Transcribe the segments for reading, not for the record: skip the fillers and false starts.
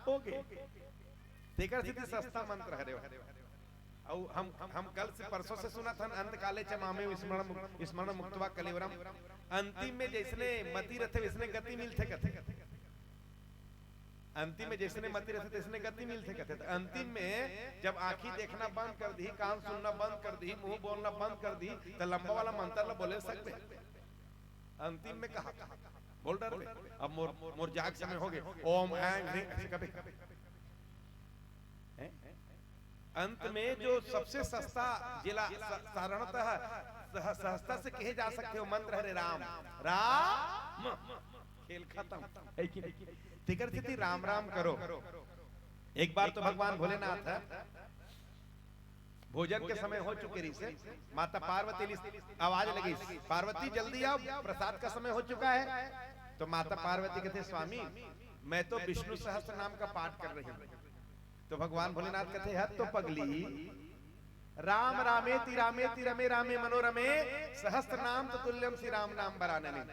हो गए। तेकर सीधे सस्ता मंत्र हरे और हम कल से परसों से सुना था अंत काले च मामे स्मरण मुक्तवा कलेवरम। अंतिम में जैसने मति रथे वैसने गति मिलथे कथे। अंतिम में जैसने मति रथे वैसने गति मिलथे कथे। तो अंतिम में जब आंखी देखना बंद कर दी, कान सुनना बंद कर दी, मुंह बोलना बंद कर दी, तो लंबा वाला मंत्र ला बोले सकते। अंतिम में कहा बोल डर अब मोर जाग समय हो गए ओम ऐं ह्रीं ऐसे कभी अंत में जो सबसे सस्ता जिला साधारणतः सहजता से कहे जा सकते हो मंत्र है राम राम। खेल खत्म है कि नहीं? तिकर स्थिति राम राम करो। एक बार तो भगवान भोलेनाथ भोजन के समय हो चुके रही से माता पार्वती आवाज लगी पार्वती जल्दी आओ प्रसाद का समय हो चुका है। तो माता पार्वती कहते स्वामी मैं तो विष्णु सहस्त्र नाम का पाठ कर रही हूँ। तो भगवान भोलेनाथ कहते हद तो पगली राम रामेति रामेति रमे रामे मनोरमे सहस्त्र नाम तो तुल्यम श्री राम नाम बरानने।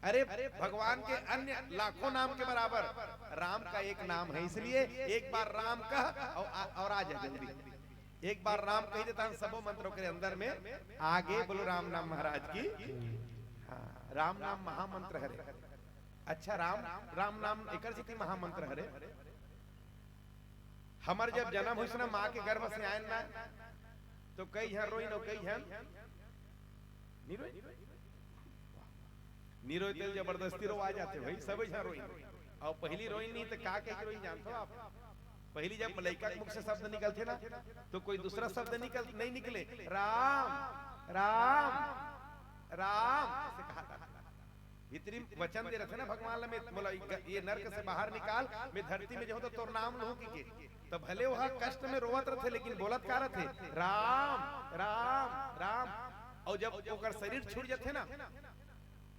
अरे भगवान के अन्य लाखों नाम के बराबर राम का एक नाम है, इसलिए एक बार राम कह और आ जा जल्दी। एक बार राम कही देता है सबों मंत्रों के अंदर में आगे बोलो राम नाम महाराज की। हाँ, राम नाम महामंत्र हरे। अच्छा राम नाम एक महामंत्र हरे। हमार जब जन्म हुई ना माँ के गर्भ से आए ना तो कई हैं रोई नो कई हैं नीरोई तेल जबरदस्ती रो आ जाते भाई सब रोई। और पहली रोई नहीं तो का कह रोई जानते हो आप? पहली जब मलाइका के मुख से शब्द निकलते ना तो कोई दूसरा शब्द नहीं निकले राम राम राम ऐसे कहा था। भीतरी वचन दे रहे थे ना भगवान में बोला ये नरक से बाहर निकाल मैं धरती में जो तो तोर नाम लहू की के। तो भले वह कष्ट में रोवत रहे लेकिन बोलत का रहे राम राम राम। और जब ओकर शरीर छूट जाते ना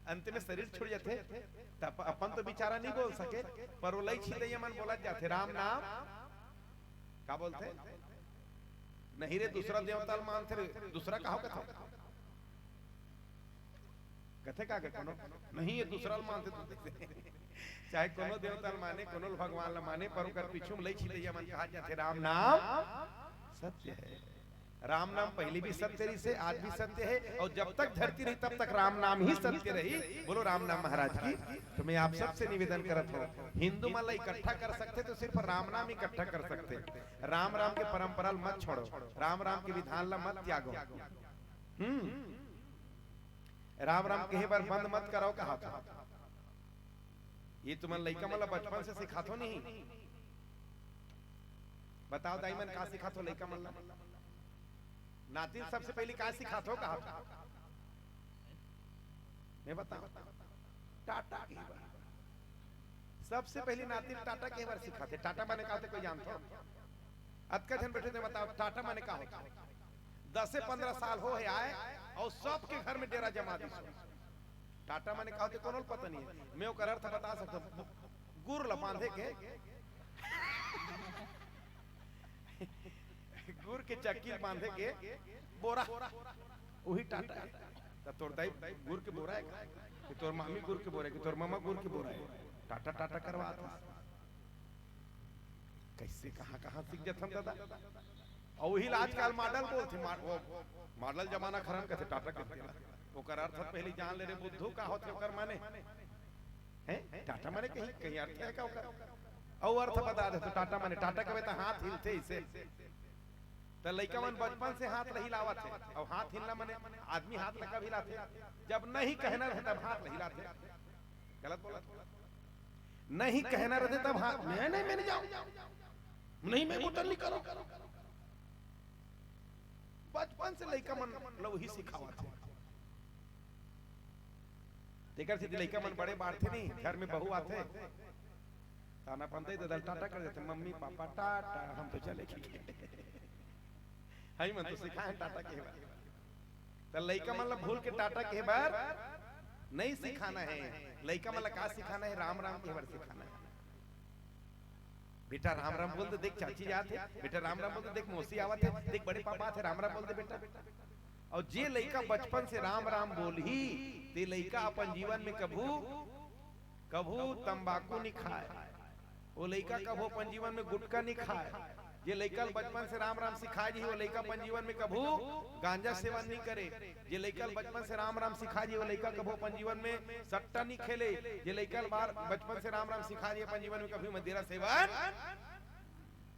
अंत में शरीर छूट जाते तब अपन तो बेचारा नहीं बोल सके पर वो लई छिले मन बोलत जाते राम नाम का बोलते नहीं रे दूसरा देवता मानते रे दूसरा कहो कथा कथे का कोनो नहीं ये दूसरा मानते तो चाहे कोनो देवता माने कोनो भगवान ला माने पर ओकर पीछू लई छिले मन कहा जाते राम नाम सत्य है। राम नाम पहले भी सत्य रही से आज भी सत्य है और जब तक धरती रही तब तक राम नाम ही सत्य रही। बोलो राम नाम महाराज की। तो मैं आप सबसे निवेदन करत हूँ हिंदू माला इकट्ठा कर सकते तो सिर्फ राम नाम इकट्ठा कर सकते। राम राम के परंपरा मत छोड़ो, राम राम के विधान ला मत त्यागो। राम राम कहे बार बंद मत कराओ कहा था। ये तुम्हारा लड़का मतलब बचपन से सिखातो नहीं। बताओ दाई मन का सिखातो लड़का मतलब नातिन सबसे पहले का सिखातो कहा था? मैं बताऊं टाटा की बार सबसे पहले नातिन टाटा के बार सिखाते। टाटा माने कहा थे कोई जानते हो? अतका जन बैठे थे बताओ टाटा माने कहा होता? 10 से 15 साल हो है आए और सबके घर में डेरा जमा दी। टाटा माने कहा थे कोनो पता नहीं है। मैं ओकर अर्थ बता सकता हूं गुर ल बांधे के गुर के चक्की बांधे के बोरा वही टाटा है। तो तोर दाई गुर के बोरा है कि तोर मामी गुर के बोरा है कि तोर मामा गुर के बोरा है। टाटा टाटा करवा था कैसे कहां कहां सीख जात हम दादा। और वही आजकल मॉडल बोलते मॉडल जमाना खरन कहते टाटा कहते ओकर अर्थ पहले जान ले रे बुद्धू का होते ओकर माने हैं टाटा माने कहीं कहीं अर्थ है का ओकर और अर्थ बता दे। तो टाटा माने टाटा कहे तो हाथ हिलते इसे तो लड़का मन बचपन से हाथ नहीं लावत है और हाथ हिलना माने आदमी हाथ लगा भी लाते जब नहीं कहना रहे तब हाथ नहीं लाते। गलत बोला नहीं कहना रहे तब हाथ मैं नहीं जाऊं नहीं मैं बोतल नहीं करो। बचपन से लड़का मन लोग ही सिखावा थे। देखकर सीधे लड़का मन बड़े बाढ़ थे नहीं घर में बहू आते ताना पंते तो टाटा कर देते मम्मी पापा टाटा हम तो चले हाई मन तो सिखाए टाटा के बार। तो लड़का मन भूल के टाटा के बार नहीं सिखाना है। लड़का मन का सिखाना है राम राम के बार सिखाना है। बेटा राम राम बोल दे देख चाची जाते बेटा राम राम बोल दे देख मौसी आवत है देख बड़े पापा थे राम राम बोल दे बेटा। और जे लड़का बचपन से राम राम बोल ही ते लड़का अपन जीवन में कभू कभू तंबाकू नहीं खाए वो लड़का कब हो अपन जीवन में गुटका नहीं खाए, ये लड़का बचपन से राम राम सिखाए जी, वो लड़का अपन जीवन में कभू गांजा सेवन नहीं करे। ये लड़का बचपन से राम राम सिखाए जी, वो लड़का कभू अपन जीवन में सट्टा नहीं खेले। ये लड़का बार बचपन से राम राम सिखाए जी, अपन जीवन में कभी मदिरा सेवन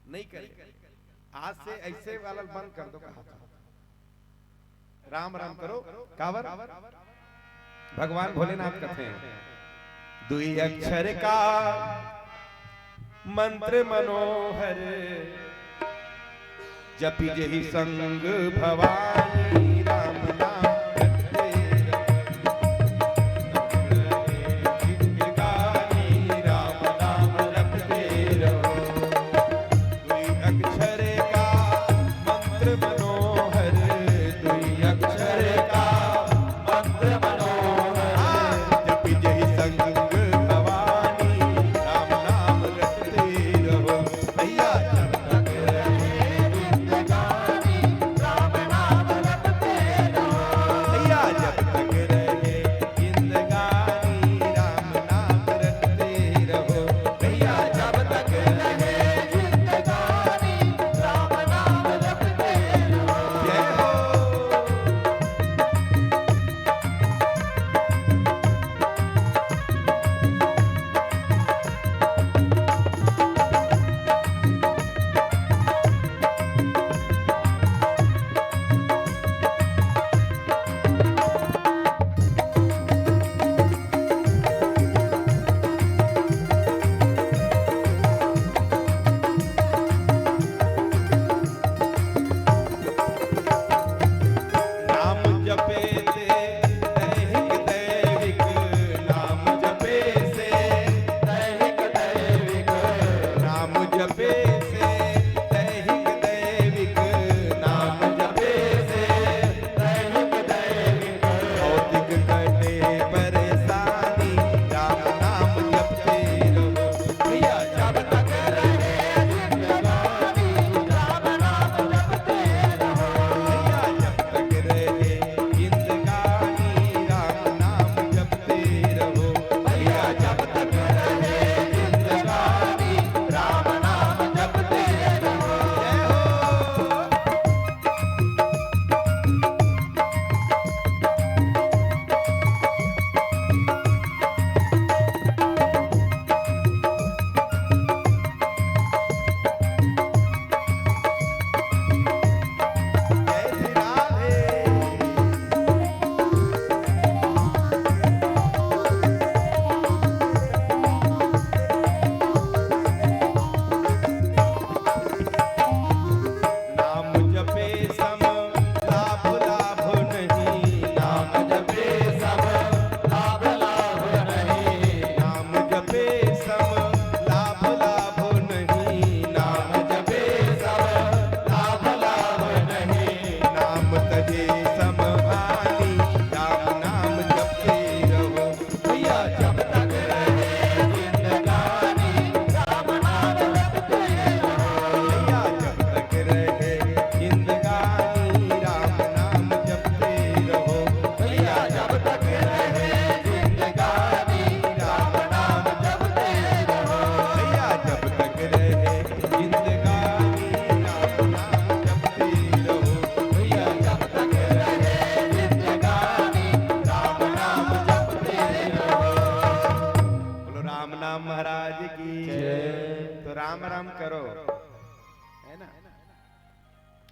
नहीं करे। आज से ऐसे वाला बंद कर दो, राम राम करो। कावर भगवान भोलेनाथ कहते हैं, दुई अक्षर का मंत्र मनोहर, जपि जहि संग भवानी राम नाम रटे जिंदगानी राम नाम रटते रहो। दुई अक्षर का मंत्र मनोहर, दुई अक्षर का मंत्र मनोहर, जपि जहि संग भवानी राम नाम रटते रहो। भैया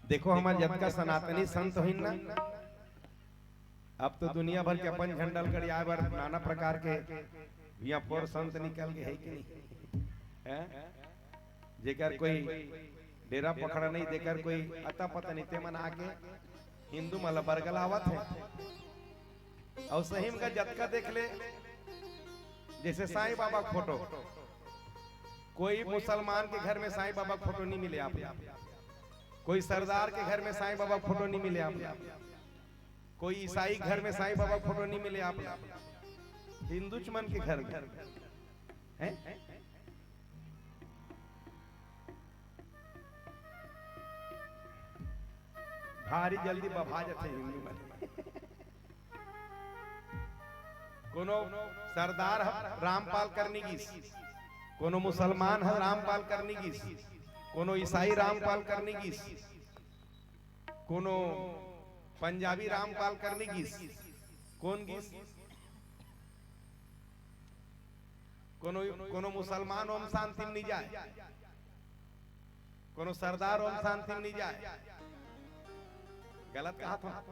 देखो हमारे जब का सनातनी संत हो ना, अब तो दुनिया भर के अपन झंडल कर आए बार नाना प्रकार के यहाँ पर संत निकल गए है कि नहीं, जेकर कोई डेरा पकड़ा नहीं, देकर कोई अता पता नहीं ते मन आके हिंदू मला बरगलावत है। और सही का जतका देख ले, जैसे साईं बाबा फोटो, कोई मुसलमान के घर में साईं बाबा फोटो नहीं मिले आप, कोई सरदार के घर में साईं बाबा फोटो नहीं मिले आप, कोई ईसाई घर में साईं बाबा फोटो नहीं मिले आप, हिंदू चमन के घर हैं। भारी जल्दी बभा जाते हिंदू मन। कोनो सरदार रामपाल करनी की कोनो मुसलमान है रामपाल करनी गीस, कोनो ईसाई रामपाल करनी गीस, कोनो पंजाबी रामपाल करनी गीस, कौन गीस? कोनो मुसलमान ओम शांति नहीं जाए, कोनो सरदार ओम शांति नहीं जाए। गलत कहा था?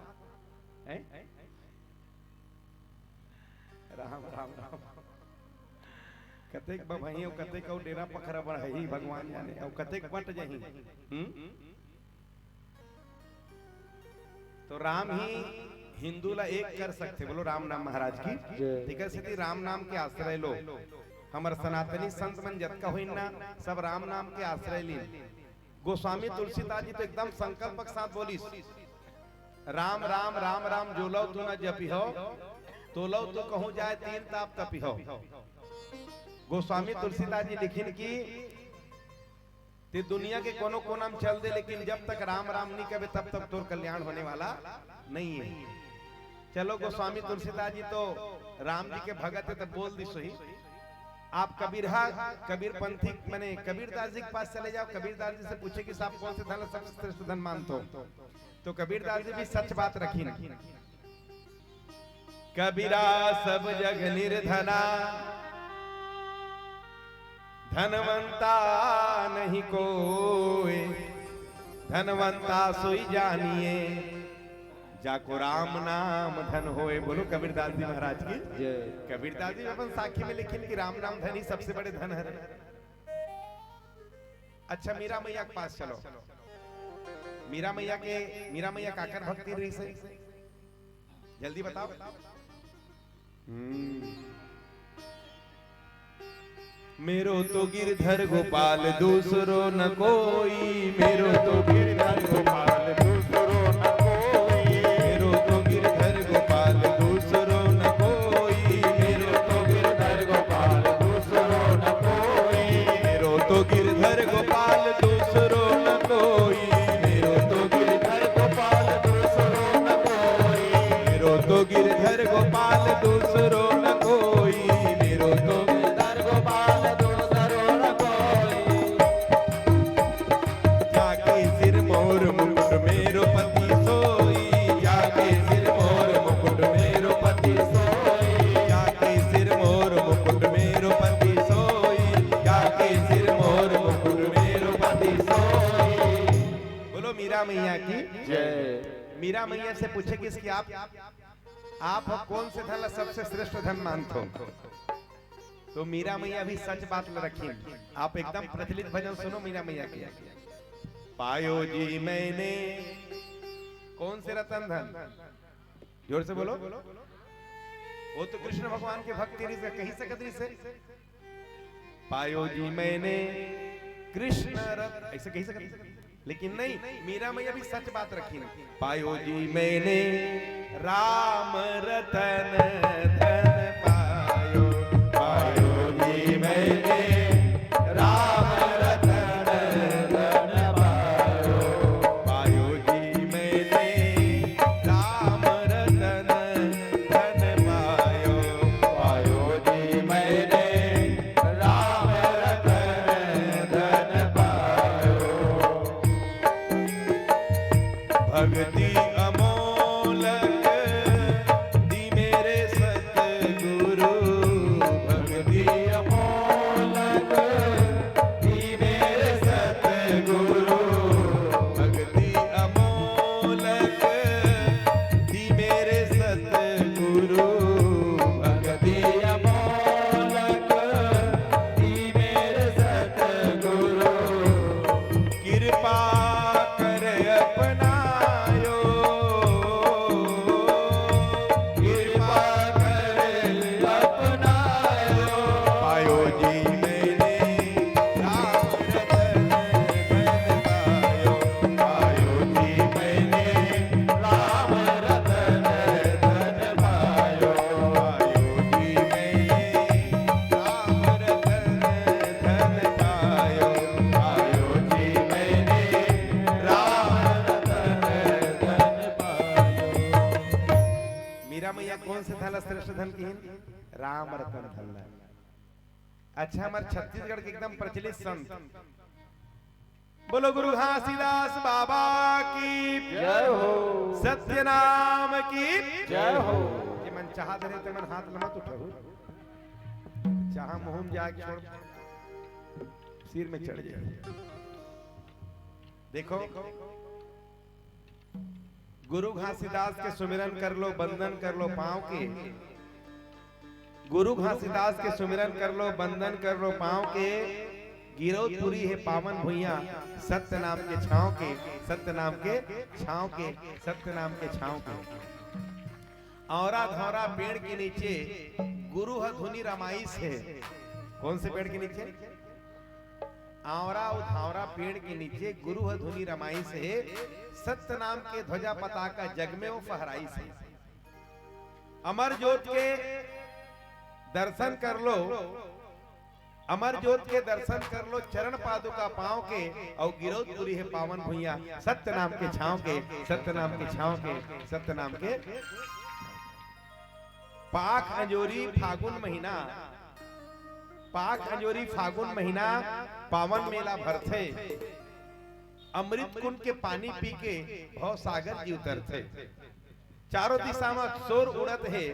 राम राम राम कतेक बभई और कतेक और डेरा पखरा बढ़ई भगवान जाने और कतेक बट जही। तो राम ही हिंदू ला एक कर सकते। बोलो राम नाम महाराज की ठीक है। सिद्धि राम नाम के आश्रय लो। हमारे सनातनी संत मन जतका हुई ना सब राम नाम के आश्रय ली। गोस्वामी तुलसीदास जी तो एकदम संकल्प के साथ बोली राम राम राम राम जो लो तू न जपी हो तो लो तो कहूं जाए तीन ताप तपी हो। गोस्वामी तुलसीदास जी लिखिन की ते दुनिया के कोनो कोना में चल दे लेकिन जब तक राम राम नहीं कहे तब तक तोर कल्याण होने वाला नहीं है। चलो गोस्वामी तुलसीदास जी तो राम जी के भगत है तो बोल दी सही। आप कबीर पंथी माने कबीरदास जी के पास चले जाओ। कबीरदास जी से पूछे कि साहब कौन से धन सबसे श्रेष्ठ धन मानते हो तो कबीरदास जी भी सच बात रखी ना। कबीरा सब जग निर्धना धनवंता नहीं कोई धनवंता सोई जानिए जाको राम नाम धन होए। बोलो कबीरदास जी महाराज की जय। कबीरदास जी अपन साखी में लिखिन कि राम नाम धन ही सबसे बड़े धन है। अच्छा मीरा मैया के पास चलो। मीरा मैया काकर भक्ति रही से जल्दी बताओ। मेरो तो गिरधर गोपाल दूसरो न कोई। मेरो तो गिरधर गोपाल दूसरो न कोई। मेरो तो गिरधर गोपाल दूसरो न कोई। मेरो तो गिरधर गोपाल दूसरो न कोई। मेरो तो गिरधर गोपाल दूसरो न कोई। मेरो तो गिरधर गोपाल दूसरो न कोई। मेरो तो गिरधर गोपाल दूसरो न कोई। मेरो तो गिरधर गोपाल दूसरो न कोई। जाके सिर मोर मुकुट मेरो पति सोई। जाके सिर मोर मुकुट मेरो पति सोई। जाके सिर मोर मुकुट मेरो पति सोई। जाके सिर मोर मुकुट मेरो पति सोई। बोलो मीरा मैया की जय। मीरा मैया से पूछे कि इसकी आप कौन से धन सबसे श्रेष्ठ धन मानते हो तो मीरा मैया भी सच बात रखी। आप एकदम प्रचलित भजन सुनो मीरा मैया की। पायो जी मैंने कौन से रतन धन जोर से बोलो। वो तो कृष्ण भगवान के भक्ति से कही सकती से पायो जी मैंने कृष्ण रत्न ऐसे कही सकती लेकिन नहीं। मीरा मैया भी सच बात रखी। पायो जी मैंने राम रतन धन पायो। पायो जी मैंने राम रतन धन पायो। पायो जी मैंने राम रतन धन पायो। पायो जी मैंने राम रतन धन पायो। भक्ति अमोलक दी मेरे सतगुरु। भक्ति अमोलक दी मेरे सतगुरु। भक्ति अमोलक दी मेरे सतगुरु। भक्ति अमोलक दी मेरे सतगुरु। कृपा कर अपनायो। कृपा कर अपनायो। पायो जी मैंने राम रतन धन पायो। पायो जी मैंने राम रतन धन पायो। पायो जी मैंने राम रतन धन पायो। पायो जी मैंने राम रतन धन पायो। मीरा मैया कौन से धन श्रेष्ठ धन की राम रतन धन। अच्छा हमारे छत्तीसगढ़ के एकदम प्रचलित संत, बोलो गुरु घासीदास बाबा की जय हो, सत्य नाम की जय हो। ये मन चाह धरे तो मन हाथ मत उठाओ, चाह मुंह में जाके छोड़ सिर में चढ़ जाए। देखो गुरु घासीदास के सुमिरन कर लो, बंदन कर लो पांव के, गुरु घासीदास के सुमिरन कर लो, बंदन कर लो पांव के, गिरौदपुरी है पावन भुइया सत्य नाम के छांव के, सत्य नाम के छांव के, सत्य नाम के छांव के। औरा धौरा पेड़ के नीचे गुरु धुनी रमाइश है। कौन से पेड़ के नीचे? औरा धावरा पेड़ के नीचे गुरु धुनी रमाइश है, सत्य नाम के ध्वजा पताका जग में वो फहराई से। अमर ज्योत के दर्शन कर लो, अमर ज्योत के दर्शन कर लो, चरण पादुका पांव के, और गिरौदपुरी है पावन भुइया सत्य नाम के छांव के, सत्य नाम के छांव के, सत्य नाम के। पाक अंजोरी फागुन महीना, पाक अंजोरी फागुन महीना पावन मेला भरथे, अमृत कुंड के पानी पी के भव सागर जी उतरथे। चारों दिशा में शोर उड़त है,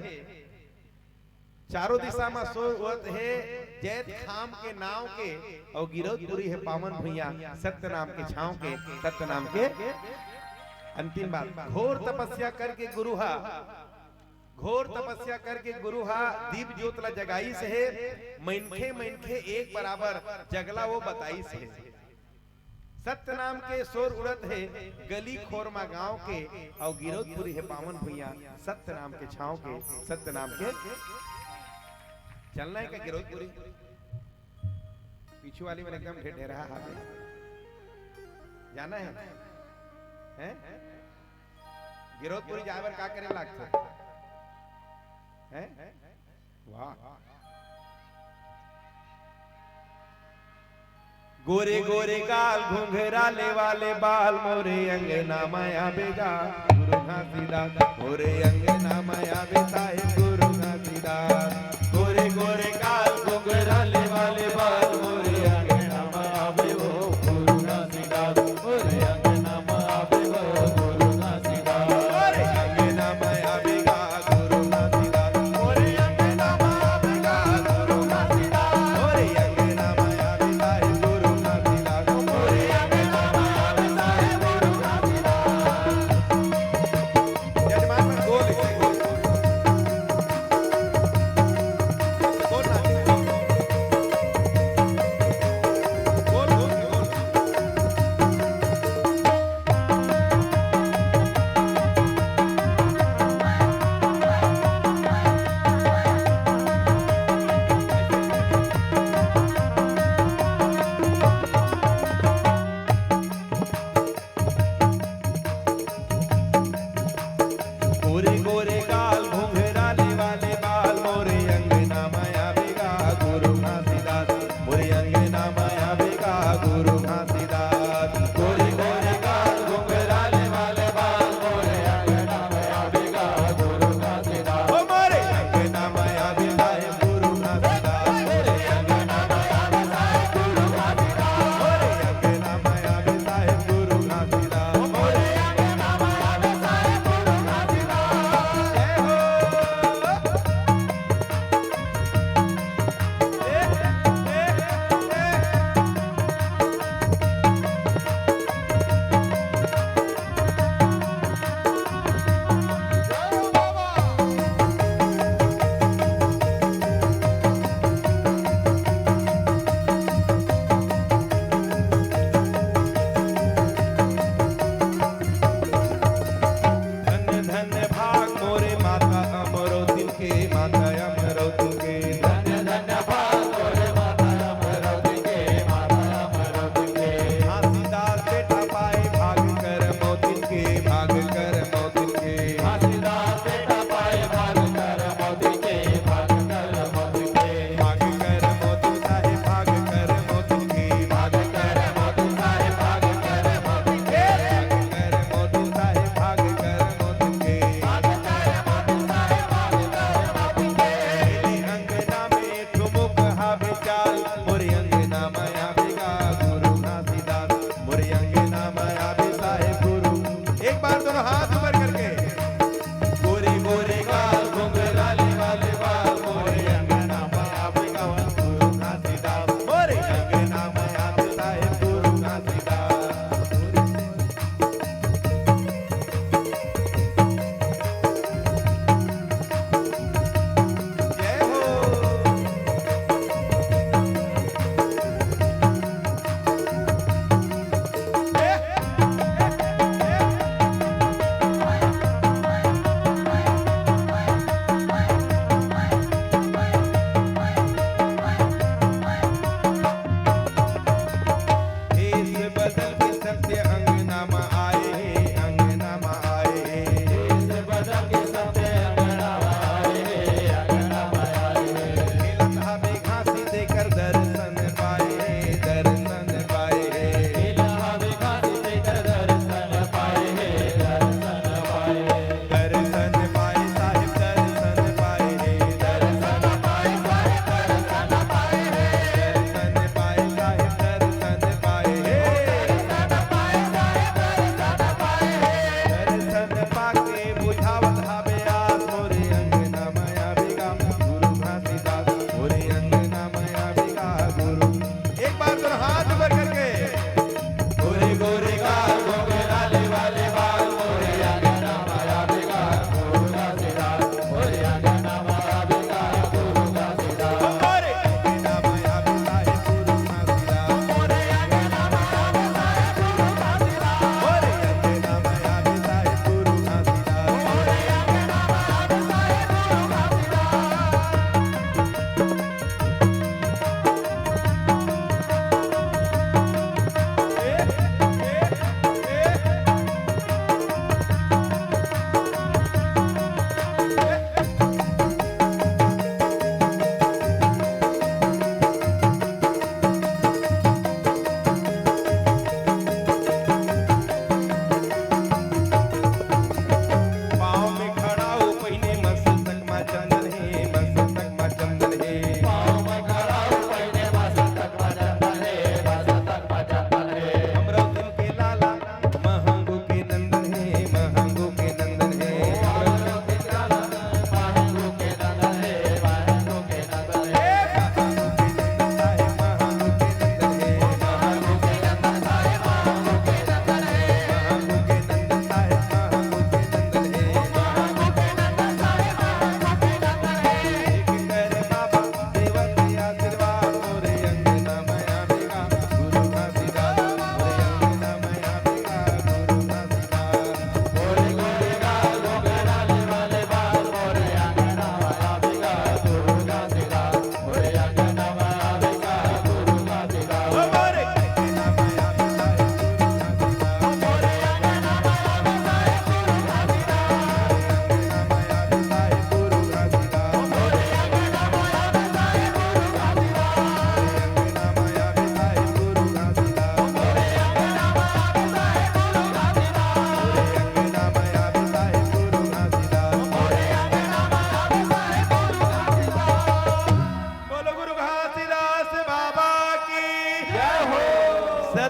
चारों दिशा में शोर उड़त है, जैत खाम के नाव के, और गिरौदपुरी है पावन भुइया सत्य नाम के छांव के, सत्य नाम के। अंतिम बात, घोर तपस्या करके गुरुहा, घोर तपस्या करके गुरुहा दीप ज्योत ला जगाई से है, मनखे मनखे एक बराबर जगला वो बताई से है। सत्य नाम के शोर उड़त है गली खोरमा गांव के, और गिरौदपुरी है पावन भुइया सत्य नाम के छांव के, सत्य नाम के। चलना है क्या गिरौदपुरी? पीछे वाली में एकदम ढेर रहा हाथ है, जाना है? हैं? गिरौदपुरी जाए का करे लागते हैं? वाह, गोरे गोरे गाल घुंघराले वाले बाल, मोरे अंगना माया बेगा गुरु घासीदास, मोरे अंगना माया बेता है गुरु घासीदास। गोरे गोरे गाल घुंघराले वाले बाल, मोरे अंगना माया बेगो गुरु घासीदास, मोरे अंगना माया बेगो गुरु घासीदास, मोरे अंगना माया बेगा गुरु घासीदास, मोरे अंगना माया बेगा गुरु घासीदास, मोरे अंगना माया बेता है गुरु घासीदास, मोरे अंगना माया बेता है गुरु घासीदास। यजमान मन गोल गोरे गोरे गाल घुंघराले वाले बाल, मोरे अंगना माया बेगा गुरु घासीदास, मोरे अंगना माया बेगा गुरु घासीदास। गोरे गोरे गाल घुंघराले वाले बाल, मोरे अंगना माया बेगा गुरु घासीदास, ओ मोरे अंगना माया बेगा है गुरु घासीदास, मोरे अंगना माया बेगा है गुरु घासीदास, मोरे अंगना माया बेगा है गुरु घासीदास, मोरे अंगना माया बेगा है गुरु घासीदास।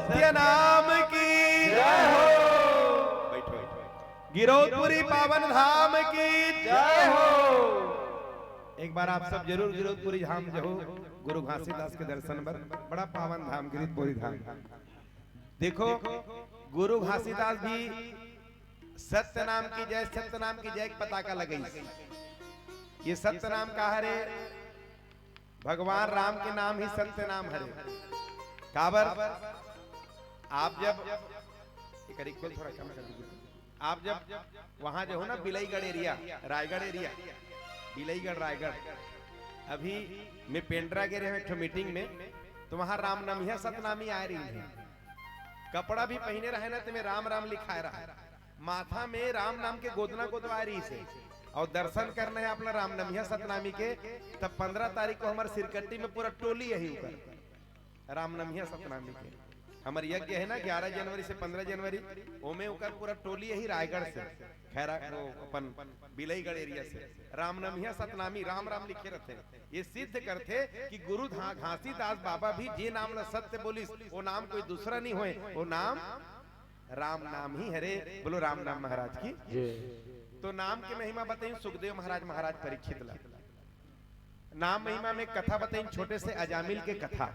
सत्य नाम की जय हो। बैठो। गिरौदपुरी पावन धाम की जय हो। एक बार आप सब जरूर गिरौदपुरी धाम जो हो गुरु घासीदास के दर्शन पर, बड़ा पावन धाम गिरौदपुरी धाम। देखो गुरु घासीदास भी सत्य नाम की जय, सत्य नाम की जय पताका लगाई। ये सत्य नाम का हरे भगवान राम के नाम ही सत्य नाम हरे। काबर आप जब थोड़ा कम कर दीजिए। आप जब वहां जो हो ना बिलईगढ़ एरिया, रायगढ़ एरिया, बिलईगढ़ रायगढ़, अभी मैं पेंड्रा गए रहे मीटिंग में, तो वहां रामनामी सतनामी आ रही है। कपड़ा भी पहने रहे ना तो में राम राम लिखाए रहा, माथा में राम नाम के गोदना गोदवा रही से, और दर्शन करना है अपना रामनमिया सतनामी के। तब 15 तारीख को हमारे सिरकट्टी में पूरा टोली यही ऊपर रामनमिया सतनामी के। हमारे यज्ञ है ना 11 जनवरी से 15 जनवरी, ओमे उकर पूरा टोली यही रायगढ़ से, खैरा वो अपन बिलईगढ़ एरिया से रामनमिया सतनामी राम राम लिखे रहते हैं। ये सिद्ध करते कि गुरु घासीदास बाबा भी जे नाम ला सत्य बोलिस, वो नाम कोई दूसरा नहीं होए, वो नाम राम नाम ही हरे। बोलो राम नाम महाराज की। तो नाम की महिमा बताई सुखदेव महाराज, महाराज परीक्षित ला। नाम महिमा में कथा बताई छोटे से अजामिल के कथा।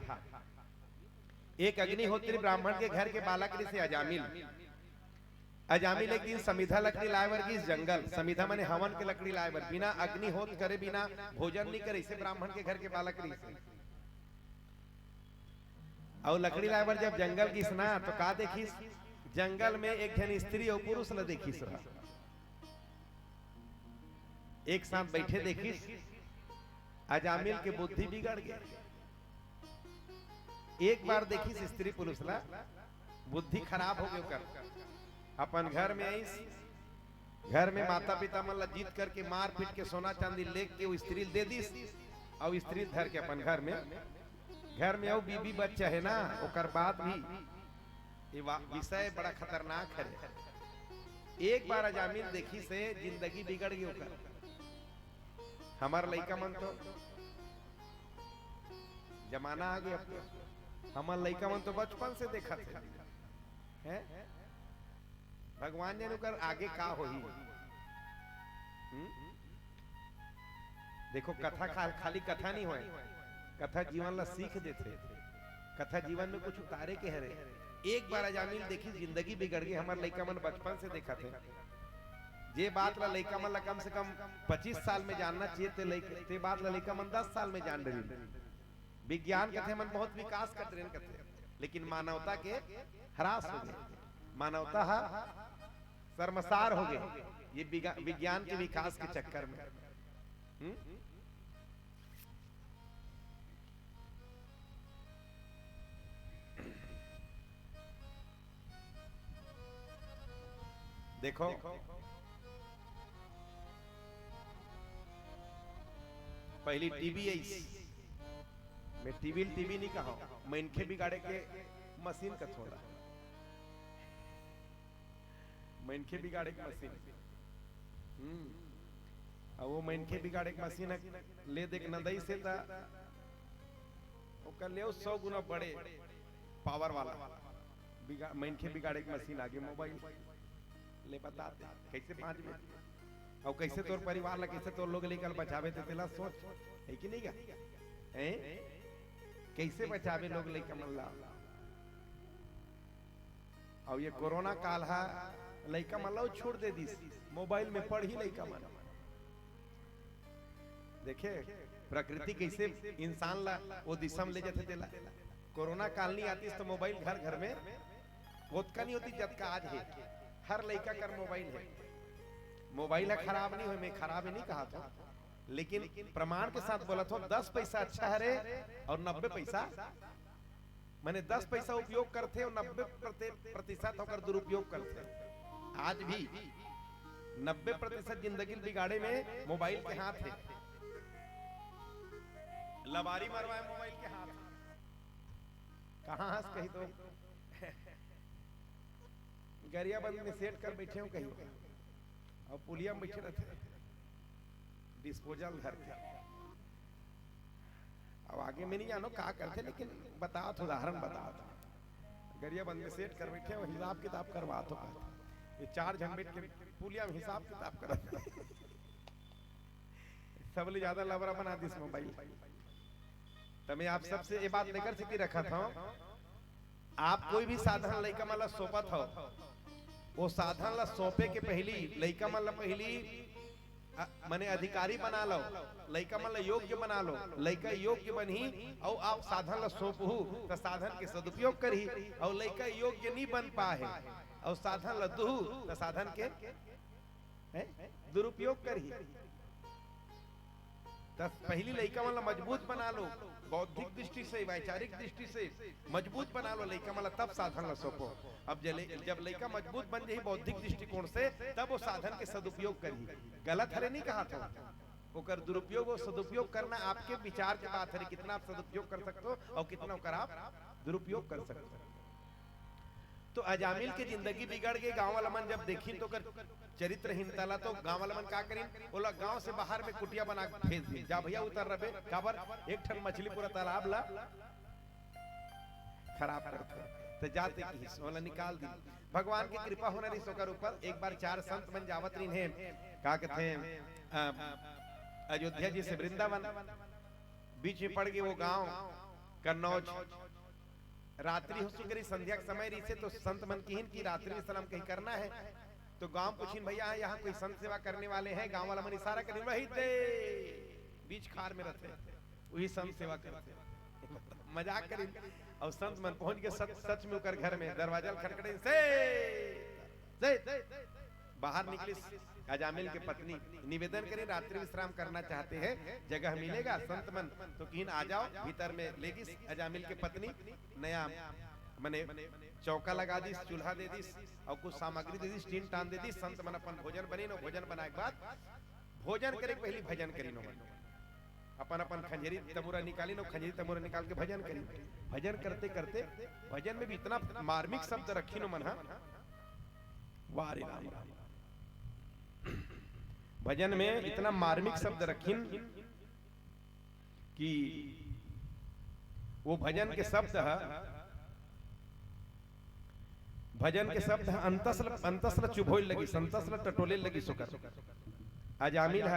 एक अग्निहोत्री ब्राह्मण के घर के बालक से अजामिल एक दिन समिधा लकड़ी लाए वर्गीस जंगल, समिधा माने हवन के लकड़ी लाए वर, बिना अग्निहोत्र करे बिना भोजन नहीं करे, इसे ब्राह्मण के घर के बालक से। और लकड़ी लाए वर जब जंगल की स्ना तो का देखिस, जंगल में एक जन स्त्री और पुरुष ल देखिस, एक साथ बैठे देखिस। अजामिल के बुद्धि बिगड़ गया। एक बार देखिस स्त्री पुरुष ला बुद्धि खराब हो गया। अपन घर में आईस, घर में माता पिता मन ला जीत करके मार पीट के सोना चांदी लेके वो स्त्री दे दिस, और स्त्री धर के अपन घर में वो बीबी बच्चा है ना, ओकर बाद भी ये विषय बड़ा खतरनाक है। एक बार अजामिल देखी से जिंदगी बिगड़ गई ओकर। हमार लइका मन तो जमाना आ गया, हमार लइका मन तो बचपन से देखा थे हैं? भगवान ने कर आगे का होही। देखो कथा खाली कथा नहीं होए, कथा जीवन ला सीख देते, कथा जीवन में कुछ उतारे के हरे। एक बार अजामिल देखी जिंदगी बिगड़ गई। हमार लइका मन बचपन से देखा थे, जे बात ला लइका मन ला कम से कम 25 साल में जानना चाहिए ते बात ला लइका मन 10 साल में जान रही। विज्ञान कथे मन बहुत विकास कर ट्रेन करते, लेकिन मानवता के हरास हो गए, मानवता शर्मसार हो गए ये विज्ञान के विकास के चक्कर में। देखो पहली टीवी मैं टीवी नहीं कहा, मैं इनके बिगाड़े के मशीन का थोड़ा, मैं इनके बिगाड़े के मशीन, अब वो मैं इनके बिगाड़े के मशीन ले देख नदई से था ले 100 गुना बड़े पावर वाला मैं इनके बिगाड़े के मशीन आगे मोबाइल ले बताते कैसे 5 मिनट, और कैसे तोर परिवार ला, कैसे तोर लोग लेकर बचावे थे तेला सोच है कि नहीं का हैं? कैसे बचावे लोग लेकर मन ला। और ये कोरोना काल है, लइका मन ला छोड़ दे दी मोबाइल में पढ़ ही लइका मन। देखे प्रकृति कैसे इंसान ला वो दिशा में ले जाते तेला। कोरोना काल नहीं आती तो मोबाइल घर घर में ओतका नहीं होती जब का आज है, हर लइका कर मोबाइल है। मोबाइल है खराब नहीं हुई, मैं खराब ही नहीं कहा था, लेकिन प्रमाण के साथ बोला था 10 पैसा अच्छा है रे, और 90 पैसा मैंने 10 पैसा उपयोग करते और 90% होकर दुरुपयोग करते। आज भी 90% जिंदगी बिगाड़े में मोबाइल के हाथ है। लबारी मरवाए मोबाइल के हाथ, कहां हंस कही तो गरिया बंद में सेट कर बैठे हो कहीं, और पुलिया में बैठे रहते डिस्पोजल घर के। अब आगे में नहीं जानो क्या करते, लेकिन बताओ तो उदाहरण बताओ। गरिया बंद में सेट कर बैठे और हिसाब किताब करवा तो ये 4 जन बैठ के पुलिया में हिसाब किताब कर सबले ज्यादा लवरा बना दिस मोबाइल। तो मैं आप सबसे ये बात लेकर सीखी रखा था, आप कोई भी साधन लइका मला सोपत हो, वो साधन ला सौंपे के पहली लइका मला पहली मने अधिकारी बना लो, लइका मन योग्य बना लो। लइका योग्य बनी और आप साधन ला सौंपहू तो साधन के सदुपयोग करही, और लइका योग्य नहीं बन पाए और साधन ला दूहू तो साधन के दुरुपयोग करही। तो पहली लइका मन मजबूत बना लो, बौद्धिक दृष्टि से वैचारिक दृष्टि से मजबूत बना लो लइका मन, तब साधन ला सौंपो। अब जब लइका मजबूत बन जाही बौद्धिक दृष्टिकोण से, तब वो साधन के सदुपयोग करी। गलत हरे नहीं कहा था, ओकर दुरुपयोग और सदुपयोग करना आपके विचार के बात है, कितना आप सदुपयोग कर सकते हो और कितना ओकर आप दुरुपयोग कर सकते हो। तो अजामिल की जिंदगी बिगड़ गई, गांव वाला मन जब देखी तो कर चरित्रहीनता ला, तो गांव वाला मन का करी, बोला गांव से बाहर में कुटिया बना के भेज दी, जा भैया उतर रहे काबर एक ठन मछली पूरा तालाब ला खराब करते, तो जाते की सोला निकाल दी। भगवान की कृपा होना रही सोकर ऊपर। एक बार 4 संत बन जावत रही है, का कहते हैं अयोध्या जी से वृंदावन, बीच में पड़ गए वो गांव कन्नौज। रात्रि हो चुकी संध्या के समय रही से, तो संत मन की रात्रि सलाम कहीं करना है, तो गांव पूछिन भैया यहाँ कोई संत सेवा करने वाले हैं? गांव वाला मन इशारा कर वही थे बीच खार में रहते, वही संत सेवा करते मजाक करी। और संत मन पहुंच के सच में उकर घर में दरवाजा खटखटे से बाहर निकली अजामिल के पत्नी, निवेदन करें रात्रि विश्राम करना चाहते हैं, जगह मिलेगा संत मन तो कहीं आ जाओ। भीतर में लेगी अजामिल के पत्नी, नया मने चौका लगा दी, चूल्हा दे दी और कुछ सामग्री दे दी, टीन टान दे दी। संत मन अपन भोजन बनी नो, भोजन बनाए के बाद भोजन करे पहली भजन करी नो, अपन अपन खंजरी तमुरा निकाली नो, खंजरी तमुरा निकाल के भजन करी। भजन करते करते भजन में भी इतना मार्मिक शब्द रखी नो मन, वाह रे राम राम, भजन में इतना मार्मिक शब्द रखीन कि वो भजन के शब्द अंतस्ल चुभोल लगी, संतस्ल टटोले लगी सुकर। अजामिल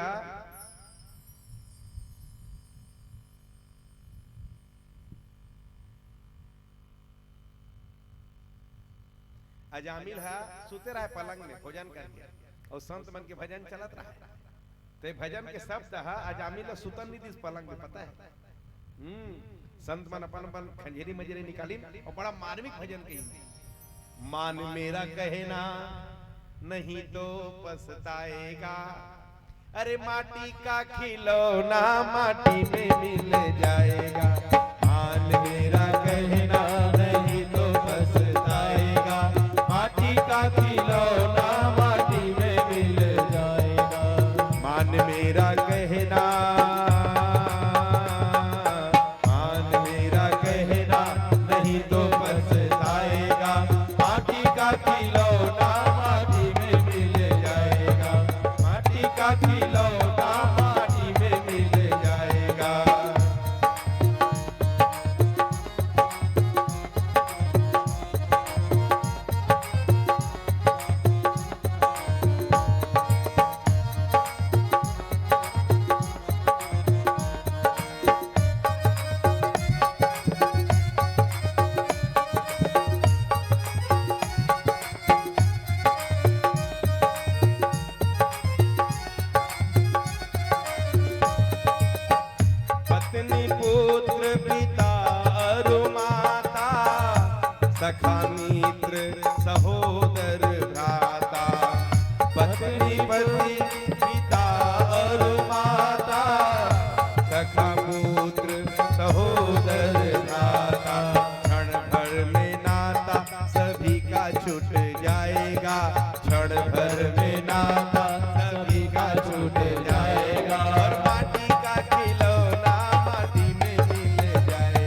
है सुते रहा पलंग में भोजन करके, और संत मन के भजन चलत रहा, तो भजन के शब्द है अजामिल सुतन नहीं दिस पलंग में, पता है। संत मन अपन अपन खंजरी मजरी निकाली और बड़ा मार्मिक भजन कही। मान मेरा कहना नहीं तो पछताएगा, अरे माटी का खिलौना माटी में मिल जाएगा। मान मेरा कहना नहीं तो पछताएगा, माटी का खिलौना माटी में मिल जाएगा। मान मेरा कहना, मान मेरा कहना नहीं तो पछताएगा, माटी का खिलौना माटी में मिल जाएगा। माटी का खिलौना माटी में मिल जाएगा। पत्नी पुत्र पिता अरु माता, सखा मित्र सहोदर भ्राता। पत्नी पति पिता अरु माता, सखा पुत्र सहोदर भ्राता। क्षण भर में नाता सभी का छूट जाएगा, क्षण भर में नाता सभी का छूट जाएगा। और माटी का खिलौना माटी में मिल जाए,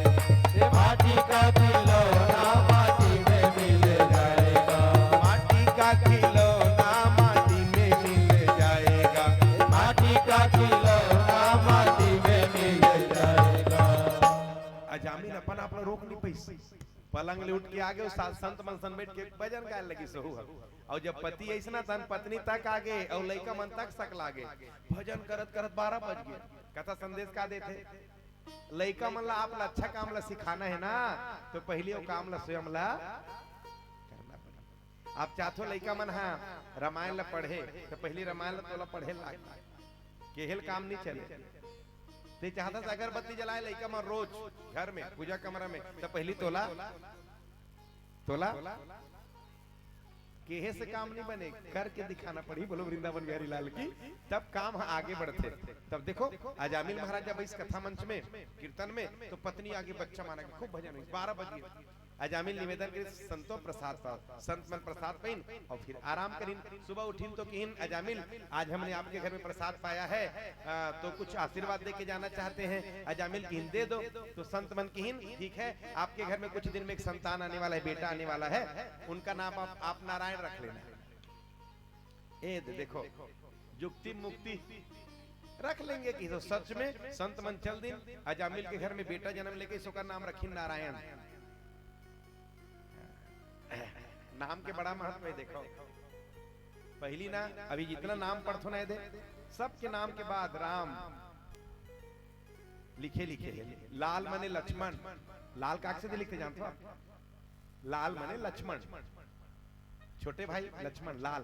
माटी का खिलौना माटी में मिल जाएगा। माटी का खिलौना माटी में मिल जाएगा, माटी का खिलौना माटी में मिल जाएगा। अजामिल अपन अपना रोक नहीं पैसे पलंग ले उठ के आगे उस संत मन सन बैठ के भजन गाए लगी सोहू हम। और जब पति ऐसा तन पत्नी तक आगे और लड़का मन तक सक लागे, भजन करत करत 12 बज गए। कथा संदेश का देते लड़का मन ला आप ला अच्छा काम ला सिखाना है ना, तो पहले वो काम ला स्वयं ला करना पड़ा। आप चाहतो लड़का मन हाँ रामायण ला पढ़े, तो पहले रामायण ला तोला पढ़े ला केहल काम नहीं चले। ते चाहता अगरबत्ती जलाए लड़का मन रोज घर में पूजा कमरा में, तो पहली तोला केहे से काम नहीं बने, करके दिखाना पड़ी। बोलो वृंदावन बिहारी लाल की, तब काम आगे बढ़ते। तब देखो अजामिल महाराज जब इस कथा मंच में कीर्तन में, तो पत्नी आगे बच्चा माना के खूब भजन 12 बज गए। अजामिल निवेदन के संतो प्रसाद पा संत मन प्रसाद पाइन और फिर आराम करीन। सुबह उठीन तो कहिन अजामिल आज हमने आपके घर में प्रसाद पाया है, तो कुछ आशीर्वाद दे के जाना चाहते हैं। अजामिल कहिन दे दो, तो संत मन कहिन ठीक है, आपके घर में कुछ दिन में एक संतान आने वाला है, बेटा आने वाला है, उनका नाम आप नारायण रख लेना। ए देखो युक्ति मुक्ति रख लेंगे कि तो सच में संत मन चल दिन अजामिल के घर में बेटा जन्म लेके इसका नाम रखी नारायण। नाम के बड़ा महत्व है। देखो पहली ना अभी जितना नाम पढ़ो ना दे, सबके नाम के बाद राम लिखे लिखे है। लाल मने लक्ष्मण, लाल काक से लिखते जानते हो आप? लाल मने लक्ष्मण, छोटे भाई लक्ष्मण लाल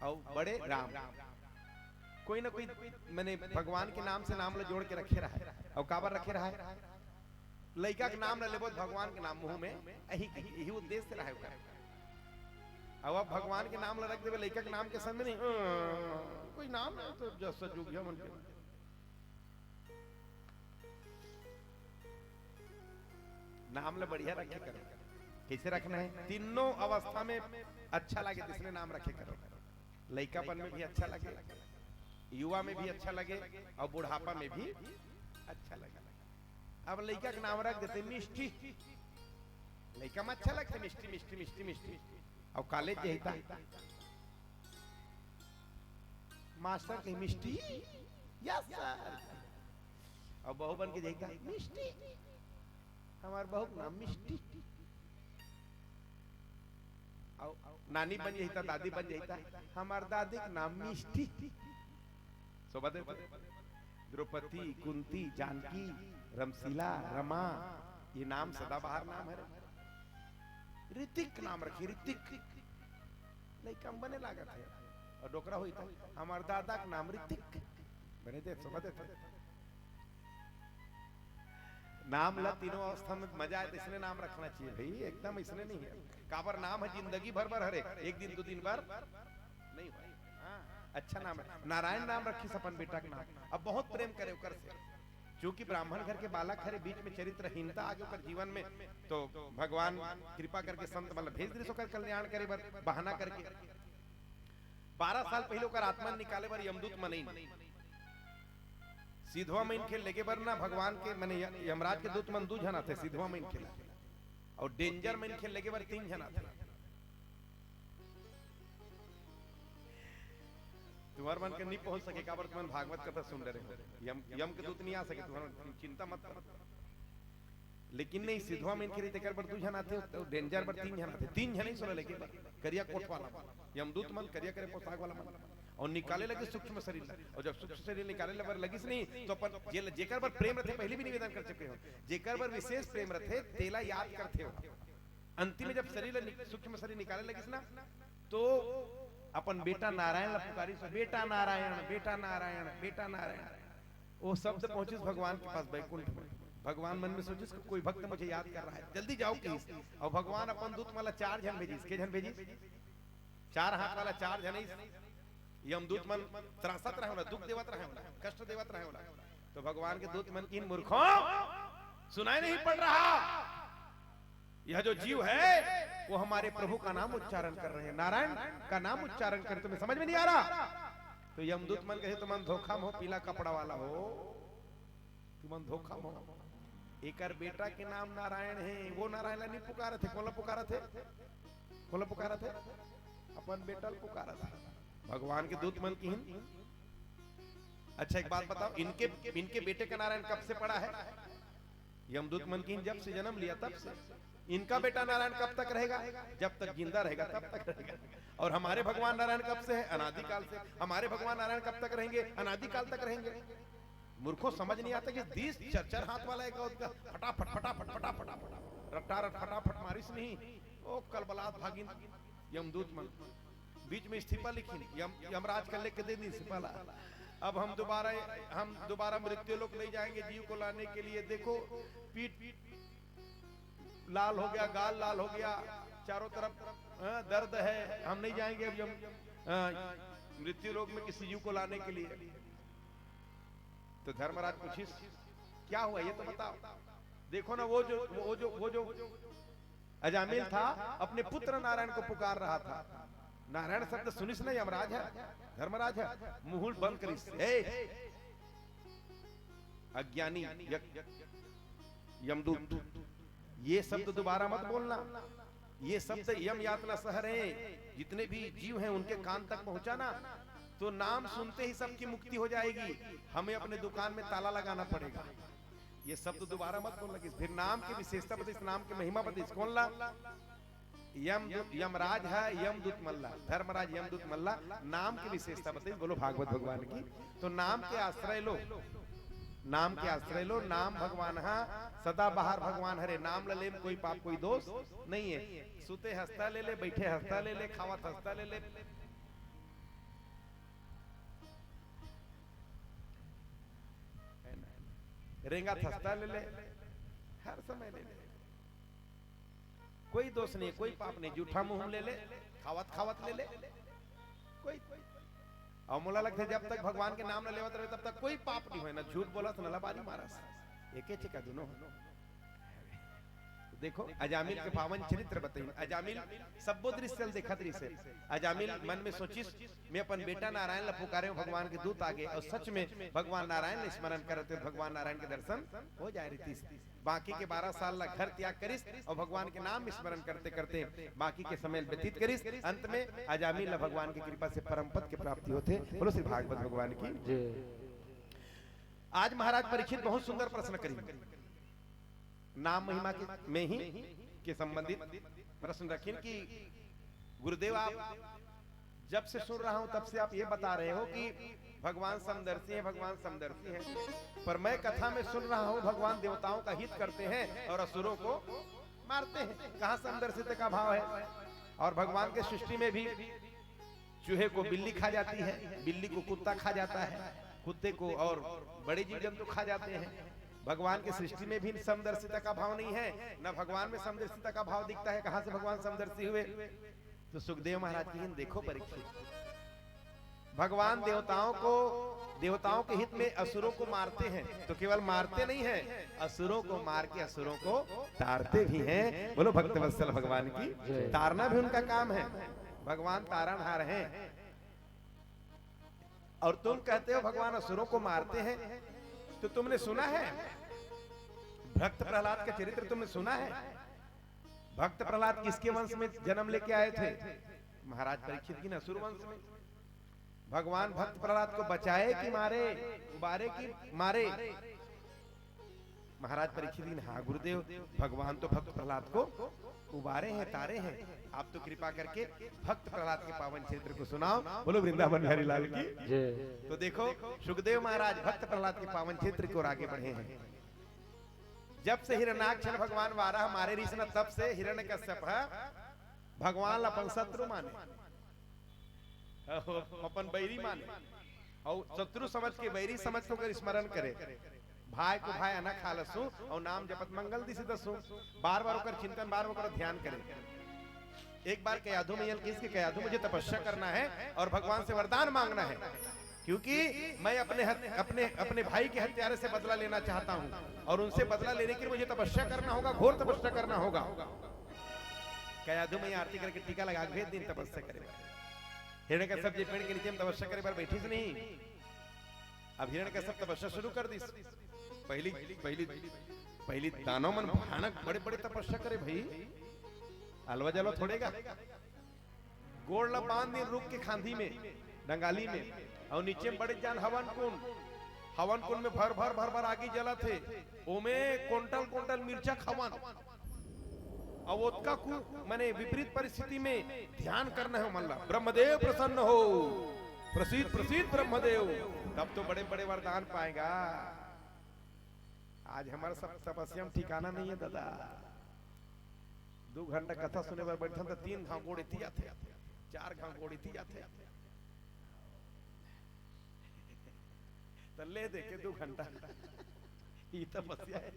और बड़े राम। कोई ना कोई मैंने भगवान के नाम से नाम ला जोड़ के रखे रहा है। और काबर रखे रहा है? लड़का के नाम ले भगवान के नाम मुंह में, यही उद्देश्य से रहा है। अब आप भगवान के नाम ला रख देवे, लड़का के नाम के संग नहीं कोई नाम है तो जैसा जो गया मन के नाम ला बढ़िया रखे करो। कैसे रखना है? तीनों अवस्था में अच्छा लगे तीसरे नाम रखे करो। लड़कापन में भी अच्छा लगे, युवा में भी अच्छा लगे, और बुढ़ापा में भी अच्छा लगे। अब लड़का का नाम रख देते मिष्टी, लड़का में अच्छा लगता मिष्टी मिष्टी मिष्टी मिष्टी। और कॉलेज जहिता मास्टर की मिष्टी, यस सर। और बहू बन के जहिता मिष्टी, हमार बहू का नाम मिष्टी। और नानी बन जहिता, दादी बन जहिता, हमार दादी का नाम मिष्टी। द्रौपदी, कुंती, जानकी, रमशीला, रमा, ये नाम सदाबहार नाम है। ऋतिक नाम रखी, ऋतिक लड़का बने लागत है। और डोकरा हुई था हमार दादा का नाम ऋतिक बने दे। नाम ला तीनों अवस्था में मजा है, तो इसने नाम रखना चाहिए भाई, एकदम इसने नहीं है। काबर नाम है जिंदगी भर भर हरे, एक दिन दो दिन भर नहीं हुआ। अच्छा नाम है। नारायण नाम रखी सपन बेटा का नाम। अब बहुत प्रेम करे उकर से, क्योंकि ब्राह्मण घर के बालक हरे, बीच में चरित्रहीनता आगे उकर जीवन में, तो भगवान कृपा करके संत मतलब भेज दे सोकर कल्याण करे बर बहाना करके। 12 साल पहले उकर आत्मा निकाले बर यमदूत मनई सीधवा में खेल लेके बर ना भगवान के माने यमराज के दूत मन 2 जना थे सीधवा में खेला, और डेंजर में खेल लेके बर 3 जना थे। तुम्हारे मन के नहीं पहुंच सके, काबर तुम भागवत कथा सुन रहे हो, यम के दूत नहीं आ सके, तुम्हारा चिंता मत करो। लेकिन नहीं सिधवा में खेली तेकर पर 2 जना थे, तो डेंजर पर 3 जना थे। 3 जने सोले लेके करिया कोट वाला यमदूत मन करिया करे पोशाक वाला मन, और निकाले लगे सूक्ष्म शरीर। और जब सूक्ष्म शरीर निकाले लगे लगिस नहीं, तो अपन जेकर पर प्रेम रथे, पहले भी निवेदन कर चुके हो, जेकर पर विशेष प्रेम रथे तेला याद करते हो। अंतिम में जब शरीर सूक्ष्म शरीर निकाले लगिस ना, तो अपन बेटा नारायण ला पुकारी, बेटा नारायण बेटा नारायण बेटा नारायण। वो शब्द पहुंचे भगवान के पास बैकुंठ में। भगवान मन में सोचिस कोई भक्त मुझे याद कर रहा है, जल्दी जाओ प्लीज। और भगवान अपन दूत वाला 4 जन भेजिस। के जन भेजिस? 4 हाथ वाला 4 जन यमदूत मन त्रासत रहे, दुख देवत रहे, कष्ट देवत रहे। तो भगवान के दूत मन की मूर्खों सुनाई नहीं पड़ रहा, यह जो जीव है वो हमारे प्रभु का नाम उच्चारण कर रहे हैं, नारायण का नाम उच्चारण कर, तुम्हें समझ में नहीं आ रहा? तो यमदूत मन कहे तुम धोखा हो, पीला कपड़ा वाला हो, तुम धोखा हो। एकर बेटा के नाम नारायण है, वो नारायण नहीं पुकारा थे, कौन पुकारा थे? कौन पुकारा थे? अपन बेटा पुकारा था। भगवान के दूत मन की अच्छा एक बात बताओ, इनके बेटे का नारायण कब से पड़ा है? यमदूत मन की जब से जन्म लिया तब से। इनका बेटा नारायण कब तक रहेगा? जब तक जिंदा रहेगा तब तक रहेगा। और हमारे भगवान नारायण कब से है? अनादिकाल से। हमारे भगवान नारायण कब तक रहेंगे? अनादिकाल तक रहेंगे। मूर्खों समझ नहीं आता कि 20 चर हाथ वाला एक का फटाफट फटाफट फटाफट रट्टा रट फटाफट मारिस नहीं। ओ कलबलात भागिन यमदूत मन बीच में इस्तीफा लिखी, यमराज कर लेके दे दी इस्तीफा। अब हम दोबारा मृत्यु लोक ले जाएंगे जीव को लाने के लिए। देखो पीठ लाल हो गया, गाल लाल हो गया, चारों तरफ दर्द है, हम नहीं जाएंगे अब मृत्यु लोक में किसी जीव को लाने के लिए। तो धर्मराज पूछिस क्या हुआ ये तो बताओ। देखो ना वो जो अजामिल था अपने पुत्र नारायण को पुकार रहा था। नारायण शब्द सुनिस ना यमराज है, धर्मराज है, मुंह बंद करिस। अज्ञानी यमदूत, ये शब्द दोबारा मत बोलना। ये शब्द यम यातना सह रहे जितने भी जीव हैं उनके कान तक पहुंचा ना तो नाम सुनते ही सबकी मुक्ति हो जाएगी। हमें अपने दुकान में ताला लगाना पड़ेगा। ये शब्द दोबारा मत बोलना। फिर नाम की विशेषता बता, इस नाम की महिमा बता। कौन ला? यमराज है, यमदूत मल्ला, धर्मराज यमदूत मल्ला। नाम की विशेषता बताइए, बोलो भागवत भगवान की। तो नाम के आश्रय लो, नाम के आश्रय लो। नाम भगवान सदा बाहर भगवान हरे। नाम ले में कोई पाप कोई दोष नहीं है। सुते हंसता ले ले, बैठे हंसता ले ले, खावत हंसता ले ले, रेंगा हंसता ले ले, हर समय ले ले, कोई दोष नहीं, कोई पाप नहीं। जूठा मुंह ले ले, खावत खावत ले ले, कोई और मोला लगता है जब तक भगवान के नाम न लेवत रहे तब तक कोई पाप नहीं होए। ना झूठ बोला न लबारी मारस, एके चिका दोनों। देखो अजामिल के पावन चरित्र बताइए। अजामिल सबो दृश्य देखा दृश्य। अजामिल मन में सोचिस मैं अपन बेटा नारायण ला पुकारे भगवान के दूत आगे और सच में भगवान नारायण स्मरण करते भगवान नारायण के दर्शन हो जाए रीति। बाकी के 12 साल ला घर त्याग करिस और भगवान के नाम स्मरण करते करते बाकी के समय व्यतीत करिस। अंत में अजामिल ला भगवान की कृपा से परम पद की प्राप्ति होते। बोलो श्री भागवत भगवान की जय। आज महाराज परीक्षित बहुत सुंदर प्रश्न करेंगे। नाम महिमा के में ही के संबंधित प्रश्न रखें कि गुरुदेव आप जब से सुन रहा हूं तब से आप ये बता रहे हो कि भगवान समदर्शी है, भगवान समदर्शी है, पर मैं कथा में सुन रहा हूं भगवान देवताओं का हित करते हैं और असुरों को मारते हैं। कहां समदर्शिता का भाव है? और भगवान के सृष्टि में भी चूहे को बिल्ली खा जाती है, बिल्ली को कुत्ता खा जाता है, कुत्ते को और बड़े जीव जंतु खा जाते हैं। भगवान की सृष्टि में भी समदर्शिता का भाव नहीं है, न भगवान में समदर्शिता का भाव दिखता है। कहां से भगवान समदर्शी हुए? तो सुखदेव महाराज की देखो परीक्षित, भगवान देवताओं के हित में असुरों को मारते हैं। तो केवल मारते नहीं है, असुरों को मार के असुरों को तारते भी हैं। बोलो भक्तवत्सल भगवान की, तारना भी उनका काम है। भगवान तारणहार हैं। और तुम कहते हो भगवान असुरों को मारते हैं, तो तुमने सुना है भक्त प्रहलाद का चरित्र? तुमने सुना है भक्त प्रहलाद किसके वंश में जन्म लेके आए थे? महाराज परीक्षित की असुर वंश में। भगवान भक्त प्रहलाद को बचाए कि मारे, उबारे कि मारे? महाराज परीक्षित की हाँ गुरुदेव, भगवान तो भक्त प्रहलाद को उबारे हैं, तारे हैं। आप तो कृपा करके भक्त प्रहलाद के पावन क्षेत्र को सुनाओ। बोलो वृंदावन बिहारी लाल की जय। तो देखो सुखदेव महाराज भक्त प्रहलाद के पावन क्षेत्र को आगे बढ़े हैं। जब से हिरण्याक्ष भगवान वाराह मारे रीस न, तब से हिरण्यकश्यप भगवान अपन शत्रु माने, अपन बैरी माने और शत्रु समझ के बैरी समझ कर स्मरण करे। भाई को भाई अना खा लसू और नाम जपत मंगल दिशि दसू। बार बार होकर चिंतन, बार बार ध्यान करे। एक बार कयाधु में किसके कयाधु मुझे तपस्या करना है और भगवान से वरदान मांगना है, क्योंकि मैं अपने भाई के हत्यारे से बदला लेना चाहता हूं और उनसे बदला लेने के लिए मुझे तपस्या करना होगा, घोर तपस्या करना होगा। कयाधु में आरती करके टीका लगा भेज दिन तपस्या करे। हिरण्यकश्यप जी पेड़ के नीचे तपस्या करे पर बैठी से नहीं। अब हिरण्यकश्यप तपस्या शुरू कर दी। पहली दानव मन भयानक बड़े बड़े तपस्या करे भाई, अलवा जलो थोड़ेगा। गोड़ ला बांध दिन रुक के खांधी में डंगाली में और नीचे में बड़े जान हवन कुंड में भर भर आगी जला थे। ओमे कोंटल मिर्चा खवन अवोत्का को मैंने विपरीत परिस्थिति में ध्यान करना है मल्ला ब्रह्मदेव प्रसन्न हो, प्रसीद प्रसीद ब्रह्मदेव, तब तो बड़े बड़े वरदान पाएगा। आज हमारा सब तपस्या में ठिकाना नहीं है दादा। 2 घंटा कथा सुने पर बैठा तो 3 घाव गोड़े थी जाते, 4 घाव गोड़ी थी जाते, तो ले दे के 2 घंटा ये तपस्या है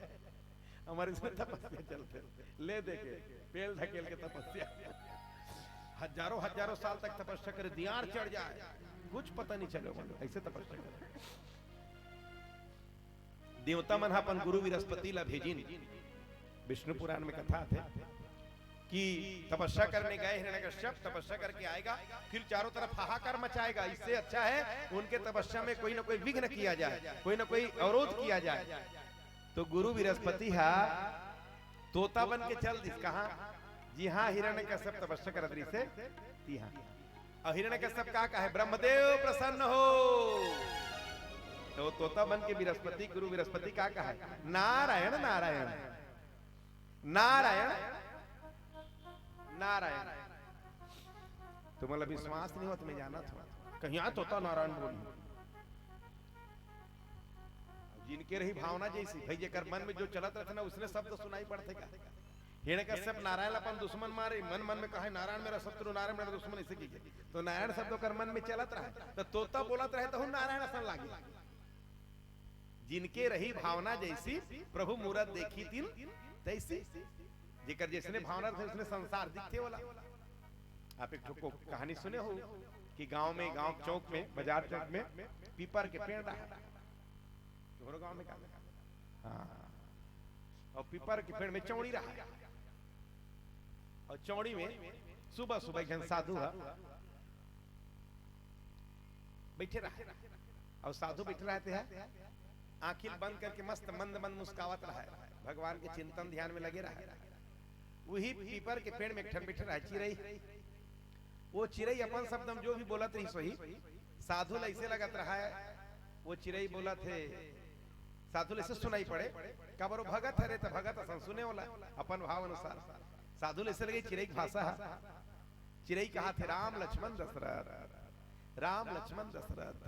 हमारे इसमें, तपस्या चलते ले दे के पेल ढकेल के तपस्या, हजारों हजारों साल तक तपस्या करे, दियार चढ़ जाए कुछ पता नहीं चलेगा, ऐसे तपस्या करे। देवता मन अपन गुरु बृहस्पति ला भेजिन, विष्णु पुराण में कथा थे कि तपस्या करने गए हिरण्यकश्यप, तपस्या करके आएगा फिर चारों तरफ हाहाकार मचाएगा। इससे अच्छा है उनके तपस्या में कोई ना कोई विघ्न किया जाए, कोई ना कोई अवरोध किया जाए। तो गुरु बृहस्पति हा तोता बन के चल दिस कहा, जी हाँ हिरण्यकश्यप तपस्या कर रही से ती हाँ, और हिरण्यकश्यप का है ब्रह्मदेव प्रसन्न हो, तो तोता बन के बृहस्पति गुरु बृहस्पति का है नारायण नारायण नारायण नारायण। तो मतलब विश्वास नहीं होता, मैं जाना था कहीं आ तोता नारायण बोली, जिनके रही भावना जैसी भाई जेकर मन में जो चलत रहता ना उसने शब्द सुनाई पड़ते का। हिरण्यकश्यप नारायण अपन दुश्मन मारे, मन मन में कहे नारायण मेरा शत्रु, नारायण मेरा दुश्मन, ऐसे की तो नारायण शब्द कर मन में चलत रहे, तो तोता बोलत रहे तो नारायण असन लागे। जिनके रही भावना जैसी प्रभु मूरत देखी तीन तैसी, जेकर जिसने भावना थे उसने संसार दिखते वाला। आप एक ठोको कहानी सुने हो कि गांव में, गांव चौक में, बाजार चौक में पीपर के पेड़ रहा, गांव में हाँ, और पीपर के पेड़ में चौड़ी रहा, और चौड़ी में सुबह सुबह एक साधु बैठे रहा, और साधु बैठे रहते हैं आंखिल बंद करके मस्त मंद मंद मुस्कावत रहा है, भगवान के चिंतन ध्यान में लगे रहा। वही पीपर के पेड़ में एक ठन बैठे रहा चिरई, वो चिरई अपन शब्द में जो भी बोलत रही सोही साधु ऐसे लगत रहा है, वो चिरई बोला थे साधु ऐसे सुनाई पड़े कबर भगत है तो भगत असन सुने वाला अपन भाव अनुसार, साधु ऐसे लगे चिरई भाषा, चिरई कहा थे राम लक्ष्मण दशरथ, राम लक्ष्मण दशरथ,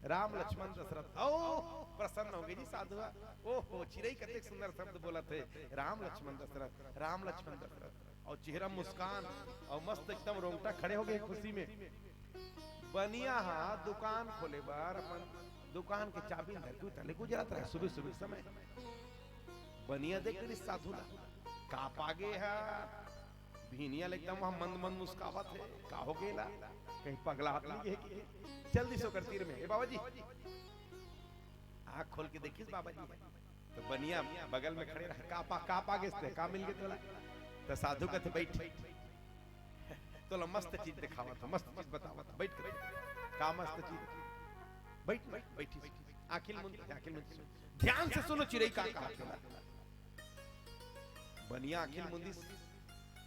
राम लक्ष्मण दशरथ। ओ प्रसन्न हो गई जी साधु, ओहो चिरई कते सुंदर शब्द बोला थे, राम लक्ष्मण दशरथ, राम लक्ष्मण दशरथ, और चेहरा मुस्कान और मस्त एकदम रोंगटा खड़े हो गए खुशी में। बनिया दुकान खोले बार अपन दुकान के चाबी धर के तले गुजरात रहे सुबह सुबह समय, बनिया देख रही साधु ना का पागे है, भीनिया एकदम वहां मंद मंद मुस्कावत है, का हो गेला कहीं पगला हाथ नहीं है, जल्दी से कर तीर में, ए बाबा जी आँख खोल के देखिस बाबा जी, तो बनिया बगल में खड़े रहे, का पागे से का मिल गए तोला, तो साधु कहते बैठ, तो मस्त चीज दिखावा था, मस्त चीज बतावा था, बैठ का मस्त चीज, बैठ बैठी आखिल मुंदी ध्यान से सुनो चिरई का कहा था। बनिया आखिल मुंदी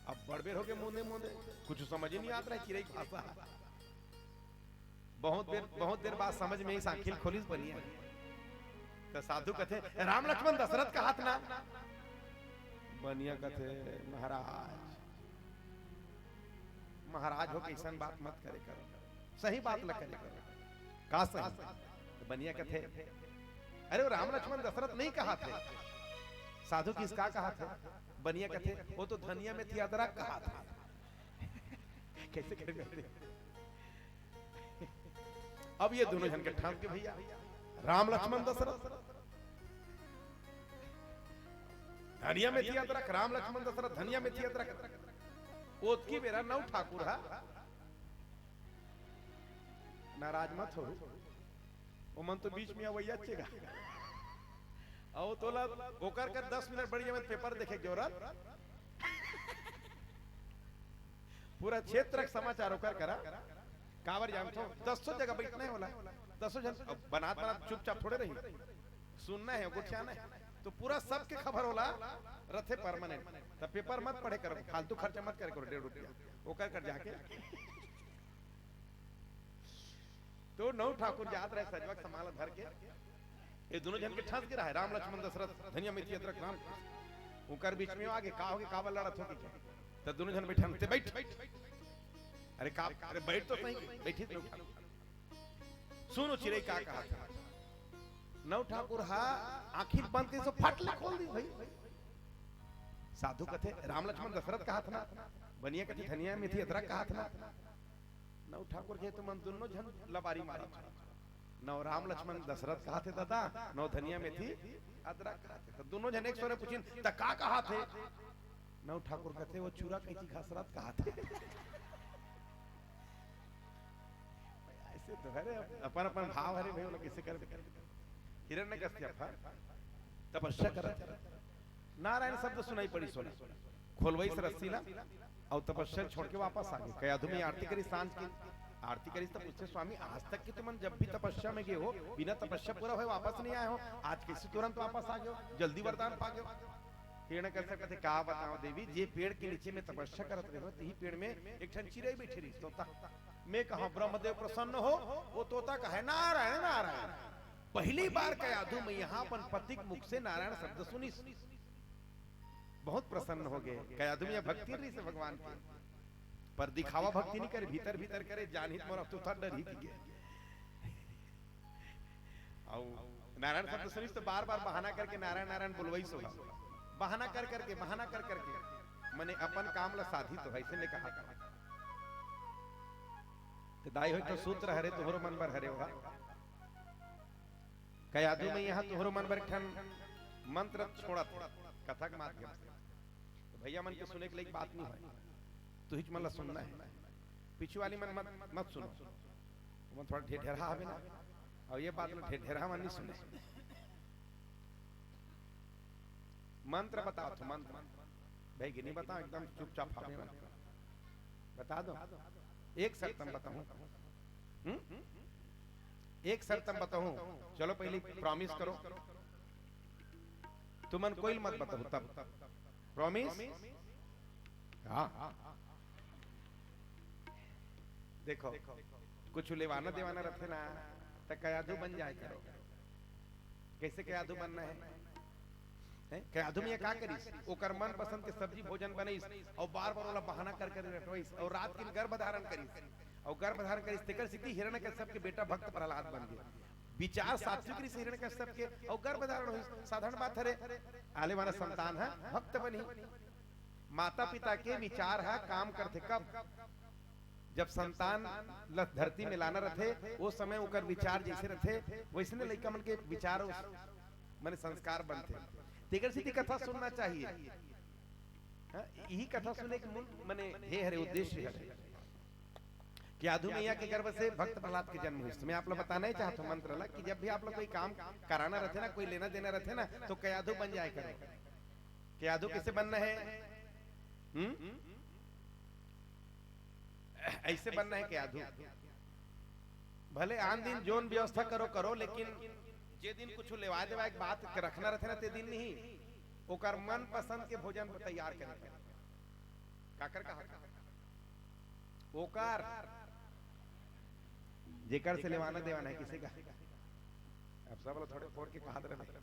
अब बड़बेर हो गए मुंदे मुंदे, कुछ समझ ही नहीं आता है चिरई भाषा, बहुत देर बाद समझ में इस आखिल खोलिस बनिया, तो साधु कहते राम लक्ष्मण दशरथ का हाथ ना, बनिया कहते महाराज हो कैसन बात मत करे करो, सही बात न करे करो, का सही, तो बनिया कहते अरे वो राम लक्ष्मण दशरथ नहीं कहा थे, साधु किसका कहा था, बनिया कहते वो तो धनिया में थी अदरक कहा था। कैसे करे अब ये दोनों जन के ठाम के भैया राम लक्ष्मण दशरथ, धनिया में थी अदरक, राम लक्ष्मण दशरथ धनिया में थी अदरक, ओत की मेरा नौ ठाकुर है, नाराज मत हो, वो मन तो बीच में वही अच्छेगा, और तोला ओकर कर 10 मिनट बढ़िया में पेपर देखे जरूरत, पूरा क्षेत्र समाचार ओकर करा, कावर जान तो 100 जगह बैठना है वाला, 100 जन बनात चुपचाप थोड़े रही, सुनना है गुठियाना है, तो पूरा सबके खबर होला रथे परमानेंट, तब पेपर मत पढ़े करो, फालतू खर्चा मत करे करो 1.5 रुपया ओकर कर जाके। तो नौ ठाकुर याद रहे सजवक समाल धर के, ये दोनों जन के ठस गिरा है, राम लक्ष्मण दशरथ धनिया में थी अदरक, राम उकर बीच में आगे का होगे काबल लड़त होगी क्या तो दोनों जन बैठा ते बैठ अरे का अरे बैठ तो सही बैठी तो सुनो चिड़ै का कहा था नौ ठाकुर हा आखिर बंद के सो फट ले खोल दी भाई साधु कथे राम लक्ष्मण दशरथ कहा था ना बनिया कथे धनिया में थी अदरक कहा था ना नौ ठाकुर के तुम दोनों जन लबारी मारा नौ राम लक्ष्मण दशरथ कहा थे दादा नौ धनिया में थी अदरक कहा थे तो दोनों जन एक सोरे पूछिन त का कहा थे नौ ठाकुर कहते वो चूरा कैची घासरात कहा थे ऐसे तो अरे अपन अपन भाव हरे भाई कैसे कर हिरण्यकश्यप तपस्या करत नारायण शब्द सुनाई पड़ी सोना खोलवई से रस्सीला और तपस्या छोड़ के वापस आ गए कयाधु में आरती करी सांझ की आरती करी तो पूछते स्वामी आज तक की तुम जब भी तपस्या में गए हो बिना तपस्या पूरा हुए वापस नहीं आए हो आज कैसे तुरंत वापस आ गए जल्दी वरदान पा गए हिरण्यकश्यप कहते का बताओ देवी जे पेड़ के नीचे में तपस्या करत रहे हो यही पेड़ में एक ठन चिड़ै बैठी रही तोता मैं कहा ब्रह्मदेव प्रसन्न हो वो तोता कहे नारायण नारायण पहली बार कयाधु में यहाँ अपन पति के मुख से नारायण शब्द सुनी बहुत प्रसन्न हो गए कयाधु में भक्ति रही से भगवान की पर दिखावा भक्ति नहीं करे भीतर भीतर करे जानहित मोर तो था डर ही की और नारायण शब्द सुनी तो बार बार बहाना करके नारायण नारायण बोलवई सो बहाना कर करके मैंने अपन काम ला साधी तो ऐसे ने कहा तो दाई हो तो सूत्र हरे तोहरो मन भर हरे होगा कयाधु में यहाँ तोहरो मन भर ठन मंत्र छोड़ा कथा के माध्यम से तो भैया मन के सुने के लिए बात नहीं है तो हिच मन सुनना है पीछे वाली मन मत सुनो मन थोड़ा ढेढेरा हवे ना और ये बात में ढेढेरा मन नहीं सुने मंत्र बताओ तो मंत्र भाई गिनी बताओ एकदम चुपचाप हवे मन बता दो एक शर्त बताऊं एक शर्त बताऊं चलो पहले प्रॉमिस करो तुमन कोई मत बताओ तब प्रॉमिस हाँ देखो कुछ लेवाना देवाना रखे ना तो कयाधु बन जाए करो कैसे कयाधु बनना है कयाधु में का करीस ओकर मन पसंद के सब्जी भोजन बनईस और बार बार वाला बहाना कर कर रटवाईस और रात दिन गर्भ धारण करीस और गर्भ धारण करीस तेकर सिद्धि हिरण्यकश्यप के बेटा भक्त प्रहलाद बन गए विचार सात्विक ऋषि हिरण्यकश्यप के और गर्भ धारण हुई साधारण बात है आले वाला संतान है भक्त बनी माता पिता के विचार है काम करते कब जब संतान धरती में लाना रहे वो समय उकर विचार जैसे रहे वैसे लड़का मन के विचार मैंने संस्कार बनते तेकर सिद्धि कथा सुनना चाहिए यही कथा सुनने के मूल मैंने हे हरे उद्देश्य है कि आधु मैया के गर्भ से भक्त प्रहलाद के जन्म हुई मैं आप लोग बताना ही चाहता हूँ मंत्र ला कि जब भी आप लोग कोई काम कराना रहते ना कोई लेना देना रहते ना तो कयाधु बन जाए करो कयाधु कैसे बनना है ऐसे बनना है कयाधु भले आन दिन जोन व्यवस्था करो करो लेकिन जे दिन कुछ लेवा देवा एक बात रखना रहते ना ते दिन नहीं ओकर मन पसंद के भोजन तैयार करे काकर कहा ओकर जेकर से लेवाना देवाना है किसी का अब सब लोग थोड़े फोड़ के कहा रहे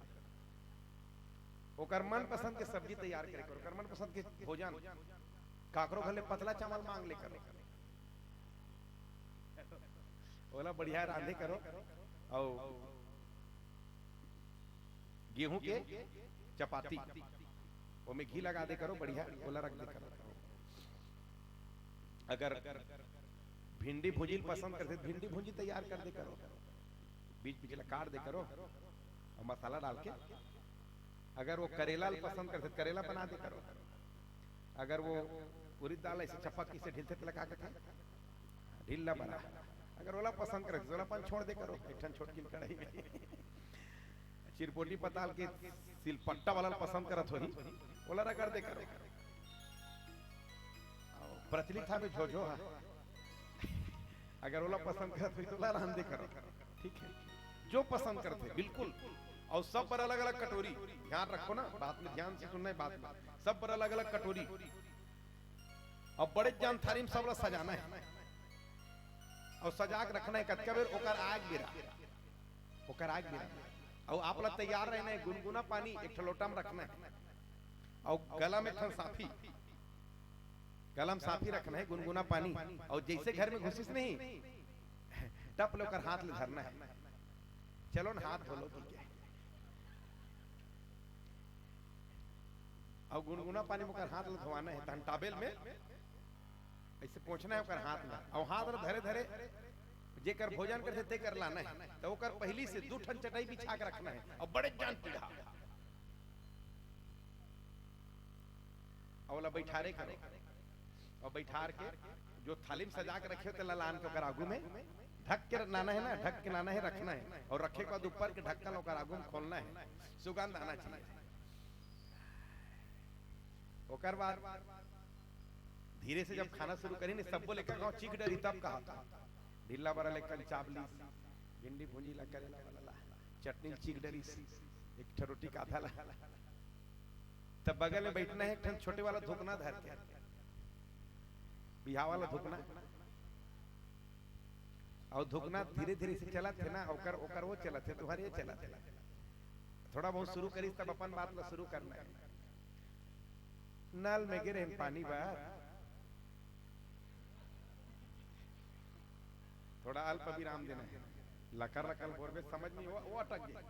ओकर मन पसंद के सब्जी तैयार करे करो ओकर मन पसंद के भोजन काकरो भले पतला चावल मांग ले करो ओला बढ़िया रांधे करो और गेहूं के चपाती वो में घी लगा दे करो बढ़िया ओला रख दे करो अगर भिंडी भुजी पसंद करते भिंडी भुजी तैयार कर दे करो बीच बीच काट दे करो और मसाला डाल के अगर वो करेला पसंद करते करेला बना दे करो अगर वो उड़द दाल ऐसे चपाती से ढीलते लगा के ढीला बना अगर ओला पसंद करे ओलापन छोड़ दे करो एक ठन छोटकी कढ़ाई में चिरपोटी पताल के सिलपट्टा वाला पसंद करत होही ओला रगड़ दे करो प्रचलित था में झोझो अगर ओला पसंद करत होई तो ओला रांध दे करो ठीक है जो पसंद करते बिल्कुल और सब पर अलग अलग कटोरी ध्यान रखो ना बात में ध्यान से सुनना है बात में सब पर अलग अलग कटोरी और बड़े जान थारी में सब लोग सजाना है और सजा के रखना है कतका बेर ओकर आग गिरा और आप लोग तैयार रहना है गुनगुना पानी एक लोटा में रखना है और गला में थन साफी, गला में साफी रखना है, गुनगुना पानी, और जैसे घर में घुसिस नहीं टप लेकर हाथ ले धरना है, चलो ना हाथ धोलो की क्या, और गुनगुना पानी में हाथ ले धोवाना है, तहन टाबेल में ऐसे पहुंचना है हाथ में, और हाथ धरे धरे जेकर भोजन करते ते कर लाना है, तो ओकर पहली से 2 ठन चटाई बिछा के रखना है, और बड़े जान पीढ़ा और बैठारे करो, और बैठार के जो थाली में सजा के रखे हो ललान के ओकर आगू में ढक के लाना है ना, ढक के लाना है, रखना है, और रखे के बाद ऊपर के ढक्कन ओकर आगू में खोलना है, सुगंध आना चाहिए। ओकर बाद धीरे से जब खाना शुरू करी ने सब बोले गाँव चीख डरी, तब कहा था ढीला बड़ा लेकर चावली भिंडी भूंजी ला करेला वाला चटनी चीख डरी, एक रोटी का आधा ला, तब बगल में बैठना है, एक छोटे वाला धुकना धर के, बिहाव वाला धुकना, और धुकना धीरे धीरे से चला थे ना, ओकर ओकर वो चला थे, तुम्हारे ये चला थे, थोड़ा बहुत शुरू करी तब अपन बात ला शुरू करना है। नल में गिरे पानी बाहर, थोड़ा अल्प विराम देना है, लकर लकर बोल में समझ नहीं वो अटक गए,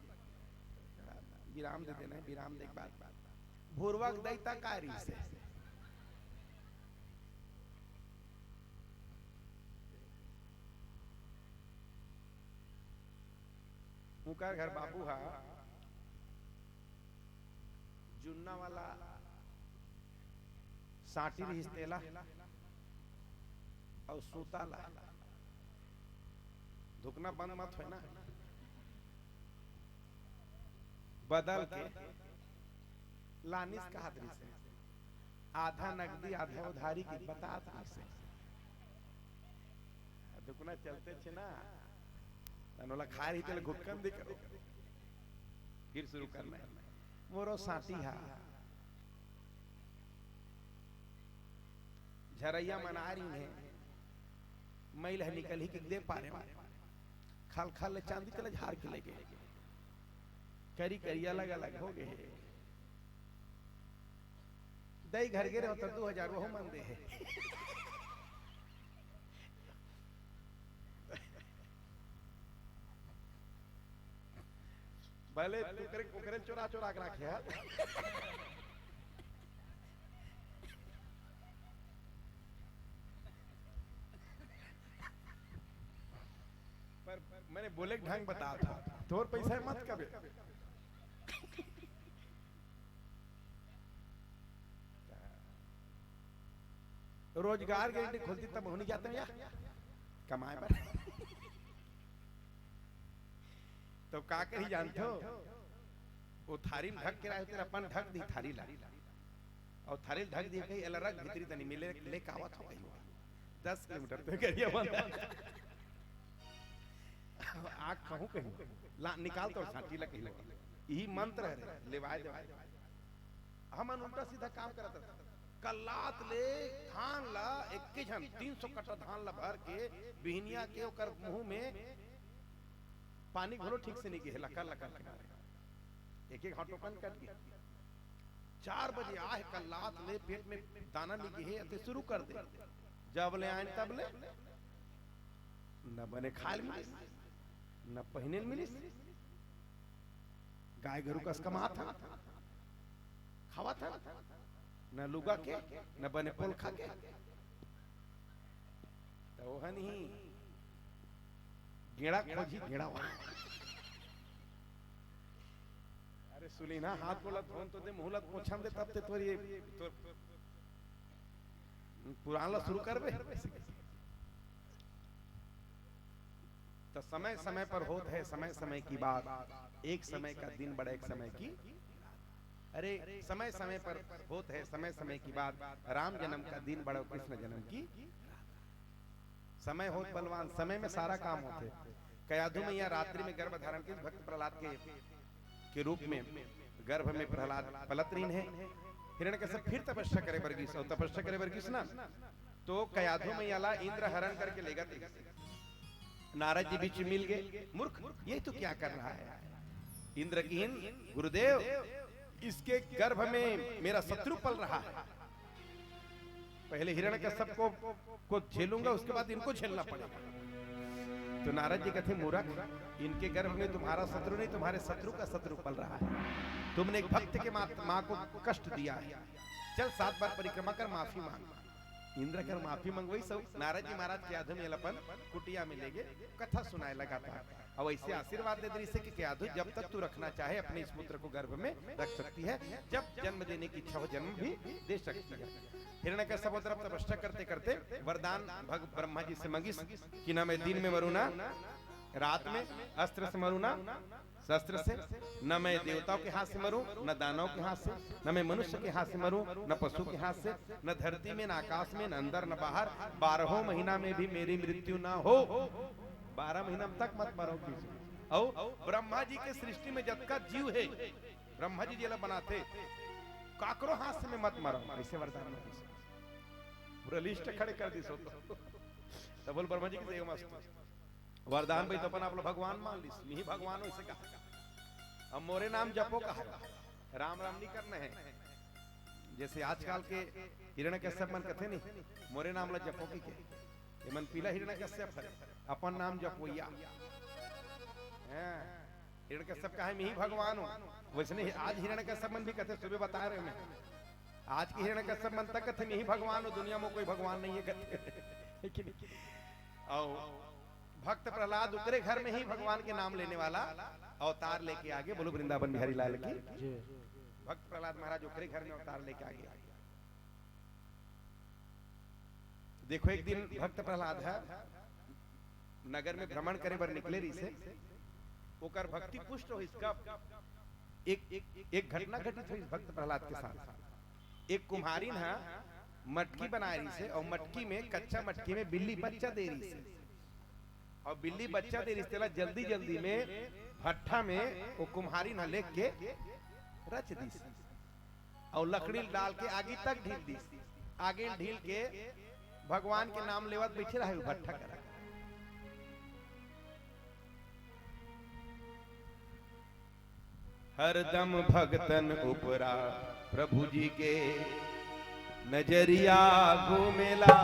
विराम दे देना है, विराम दे बाद भूर्वक दैता कारी से मुकर घर बाबू हा जुन्ना वाला साटी रिश्तेला और सूताला, धुकना बंद मत है ना, बदल के लानिस का हाथ से आधा नकदी आधा उधारी की बता से दुकना चलते छे ना, तनोला खा रही तेल घुटकन दे करो, फिर शुरू करना है, मोरो साटी हा झरैया मना रही है, मैल है निकल ही के दे पा रहे, खाल खाल चांदी चले झाड़ के ले गए, करी करी अलग अलग हो गए, दई घर गिरे हो तो 2000 वो मन दे है, भले तू करे चोरा चोरा के रखे है, पर मैंने बोले ढंग बता था, तोर पैसा मत कबे, रोजगार गारंटी खोलती तब होनी जाते हैं कमाए पर, तो का कही जानते हो, वो थारी में ढक के रहे तेरा अपन ढक दी थारी ला, और थारी ढक दी कहीं अलग भीतरी तनी मिले ले कावत हो गई 10 किलोमीटर पे करिया बंद आग कहूं कहीं ला निकाल तो छाटी लगी लगी, यही मंत्र है लेवाए देवाए, हम उल्टा सीधा काम करत कल्लात ले धान ला 21 जन 300 कट्टा धान ला भर के बिहनिया के ओकर मुंह में पानी घोलो ठीक से नहीं गिहला कर लगा एक एक हाथों कट गया, 4 बजे आए कल्लात ले पेट में दाना नहीं गिहे ते शुरू कर दे, जब ले आए तब ले न बने खाल मिलिस न पहने मिलिस, गाय गरु कस कमा था खावा था न लुगा के न बने पोल खा के, तो वह नहीं गेड़ा खोजी गेड़ा अरे सुनी ना हाथ बोला फोन तो दे मुहलत पोछम दे तब ते तोर ये पुराना शुरू करबे, तो समय समय पर होत है समय समय की बात, एक समय का दिन बड़ा एक समय की, अरे समय समय पर होत है समय समय की बात, राम जन्म का दिन बड़ा कृष्ण जन्म की, समय होत बलवान समय में सारा काम होते, कयाधु मैया रात्रि में गर्भ धारण की भक्त प्रहलाद के रूप में गर्भ में प्रहलाद पलतरीन है, हिरण्यकश्यप फिर तपस्या करे वर्गीस, और तपस्या करे वर्गीस ना तो कयाधु मैया ला इंद्र हरण करके लेगा, नारद जी बीच मिल गए, मूर्ख ये तो क्या कर रहा है, इंद्र की गुरुदेव इसके गर्भ में मेरा शत्रु पल रहा है, पहले हिरण्यकश्यप को झेलूंगा, उसके बाद इनको झेलना पड़ेगा। तो नारद जी कहते मूर्ख, इनके गर्भ में तुम्हारा शत्रु नहीं, तुम्हारे शत्रु का शत्रु पल रहा है। तुमने एक भक्त के माँ को कष्ट दिया है, चल 7 बार परिक्रमा कर माफी मांग। इंद्र कर माफी मंगवाई सब। नारद जी महाराज के आधु में लपन कुटिया में ले गए, कथा सुनाए लगा था। और ऐसे आशीर्वाद दे दे कि यादव जब तक तू रखना चाहे अपने इस पुत्र को गर्भ में रख सकती है, जब जन्म देने की इच्छा हो जन्म भी दे सकती है। हिरण्यकश्यप तरफ तपस्या करते करते वरदान ब्रह्मा जी से मंगी कि ना मैं दिन में मरू ना रात में, अस्त्र से मरू ना शस्त्र से, न मैं देवताओं के हाथ से मरूं, न दानव के हाथ से, न मैं मनुष्य के हाथ से मरूं, न पशु के हाथ से, न धरती में, न आकाश में, न अंदर न बाहर, 12 महीना में भी मेरी मृत्यु ना हो। 12 महीना तक मत मरो किसी। और ब्रह्मा जी के सृष्टि में जब का जीव है, ब्रह्मा जी जेला बनाते काकरो हाथ से में मत मरो, ऐसे वरदान पूरा लिस्ट खड़े कर दी। सो तो बोल ब्रह्मा जी की जय मस्त वरदान भाई, तो अपन आप लोग भगवान मान ली, मी भगवान वैसे कहा। अब मोरे नाम जपो कहा, राम राम नहीं करना है। जैसे आजकल के हिरण्यकश्यप मन कहते नहीं मोरे नाम ला जपो की के, ये मन पीला हिरण्यकश्यप है, अपन नाम जपोया। हिरण्यकश्यप कहा मी भगवान हूँ, वैसे नहीं आज हिरण्यकश्यप मन भी कहते, सुबह बता रहे मैं आज के हिरण्यकश्यप मन तक कहते मी भगवान हूँ, दुनिया में कोई भगवान नहीं है कहते। और भक्त प्रहलाद उतरे घर में ही भगवान के नाम लेने वाला अवतार लेके आगे, बोलो वृंदावन बिहारी लाल की। भक्त प्रहलाद महाराज उतरे घर में अवतार लेके आगे। देखो एक दिन भक्त प्रहलाद है नगर में भ्रमण करे बर निकले रही से, ओकर भक्ति पुष्ट हो इसका एक घटना घटित हुई भक्त प्रहलाद के साथ। एक कुम्हारिन है मटकी बना रही से, और मटकी में कच्चा मटकी में बिल्ली बच्चा दे रही से, और बिल्ली बच्चा दे रिश्तेला जल्दी जल्दी में भट्ठा में वो कुम्हारी न लेके के रच दी और लकड़ी डाल के आगे तक ढील दी। आगे ढील के भगवान के नाम लेवत बैठे रहे भट्ठा करा। हरदम भगतन उपरा प्रभु जी के नजरिया घूमेला,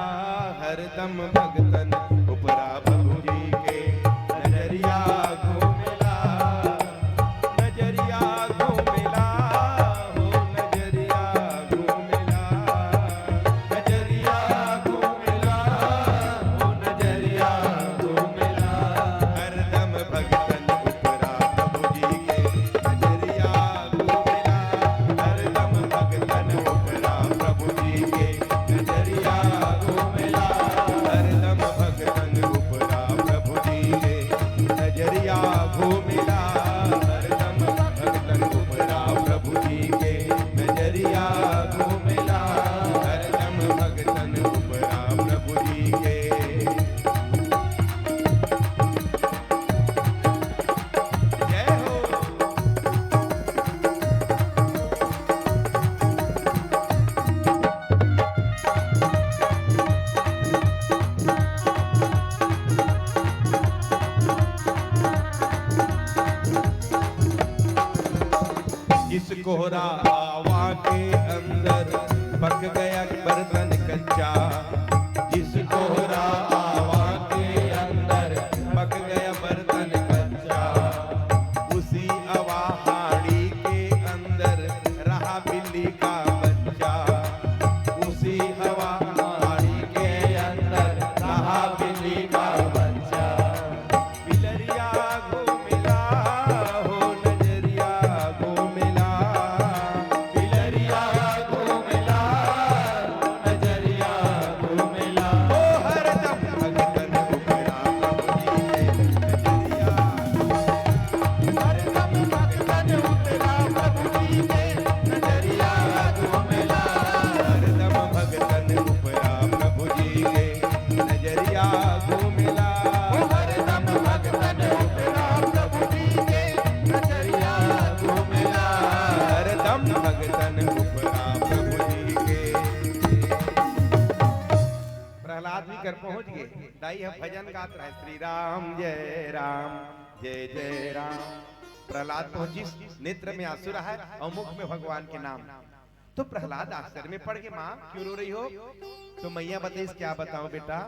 हरदम भगतन उपरा प्रभु जी के नजरिया घूमेला, नजरिया घूमेला हो नजरिया घूमेला, नजरिया घूमेला हो नजरिया घूमेला, हरदम भगतन उपरा प्रभु जी के नजरिया घूमेला, हरदम भगतन उपरा प्रभु जी के नजरिया घूमेला, हरदम भगतन उपरा प्रभु जी के नजरिया घूमेला, हरदम भगतन उपरा प्रभु जी के नजरिया घूमेला, हरदम भगतन उपरा प्रभु जी के। जय हो। जिस कोहरा हवा के अंदर पक गया बर्तन कच्चा, जिस कोहरा हवा के अंदर पक गया बर्तन कच्चा, उसी अवाहाड़ी के अंदर रहा बिल्ली का बच्चा, उसी अवाहाड़ी के अंदर रहा बिल्ली का बच्चा, बिलरिया घूमेला हो नजरिया घूमेला, बिलरिया घूमेला हो नजरिया घूमेला, ओ हरदम भगतन उपरा प्रभु जी के नजरिया, हरदम भगतन उपरा प्रभु जी के नजरिया घूमेला, हरदम भगतन उपरा प्रभु जी के नजरिया घूमेला, हरदम भगतन उपरा प्रभु जी के नजरिया घूमेला, हरदम भगतन उपरा प्रभु जी के। प्रहलाद भी कर पहुंच गए। दाई हम भजन गात रहे, श्री राम जय जय राम। प्रहलाद पहुंची, नेत्र में आंसू रहा है और मुख में भगवान के नाम। तो प्रहलाद आश्चर्य में पड़ गए, माँ क्यों रो रही हो? तो मैया बताइए क्या बताऊं बेटा,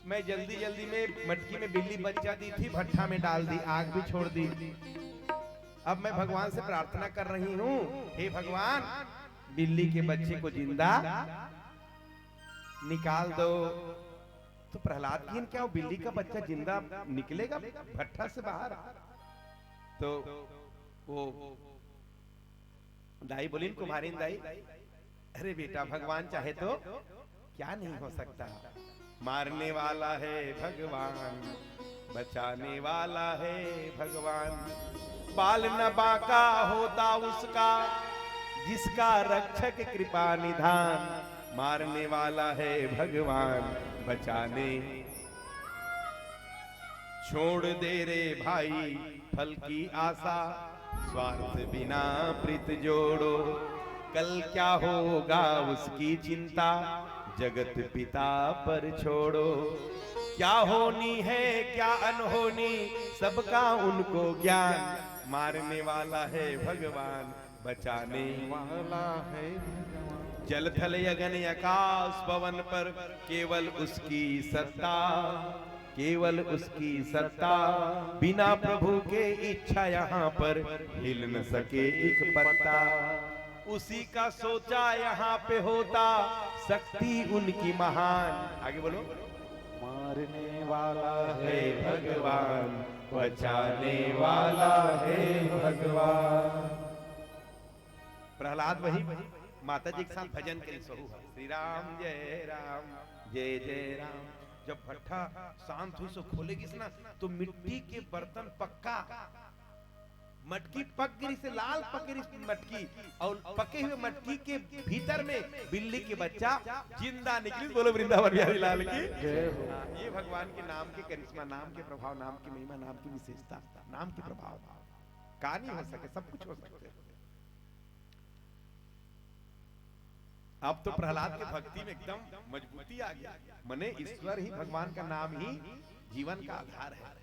मैं जल्दी जल्दी में मटकी में बिल्ली बच्चा दी थी, भट्ठा में डाल दी, आग भी छोड़ दी। अब मैं भगवान से प्रार्थना कर रही हूँ, हे भगवान बिल्ली के बच्चे को जिंदा निकाल दो। तो प्रहलाद की क्या वो बिल्ली का बच्चा जिंदा निकलेगा भट्ठा से बाहर? तो वो दाई बोली, कुमारी दाई, अरे बेटा भगवान चाहे तो क्या नहीं हो सकता। मारने वाला है भगवान, बचाने वाला है भगवान। बाल न बांका होता उसका, जिसका रक्षक कृपा निधान। मारने वाला है भगवान, बचाने। छोड़ दे रे भाई फल की आशा, स्वार्थ बिना प्रीत जोड़ो। कल क्या होगा उसकी चिंता, जगत पिता पर छोड़ो। क्या होनी है क्या अनहोनी, सबका उनको ज्ञान। मारने वाला है भगवान, बचाने वाला है भगवान। जल थल अगन आकाश पवन पर, केवल उसकी सत्ता, केवल उसकी सत्ता। बिना प्रभु के इच्छा यहाँ पर हिल न सके एक पत्ता। उसी का सोचा यहाँ पे होता, शक्ति उनकी महान। आगे बोलो। मारने वाला है भगवान, बचाने वाला है भगवान। प्रहलाद वही माता जी के साथ भजन करे, सहु श्री राम जय राम जय जय राम। जब भट्ठा शांत हुई सो खोलेगी ना, तो मिट्टी के बर्तन पक्का, मटकी पक गई से लाल पक गई मटकी, और पके हुए मटकी के भीतर में बिल्ली के बच्चा जिंदा निकली। बोलो वृंदावन बिहारी लाल की जय हो। ये भगवान के नाम के करिश्मा, नाम के प्रभाव, नाम की महिमा, नाम की विशेषता, नाम के प्रभाव। का नहीं हो सके, सब कुछ हो सकते है। अब तो प्रहलाद के भक्ति में एकदम मजबूती आ गया। मने ईश्वर ही, भगवान का नाम ही जीवन का आधार है,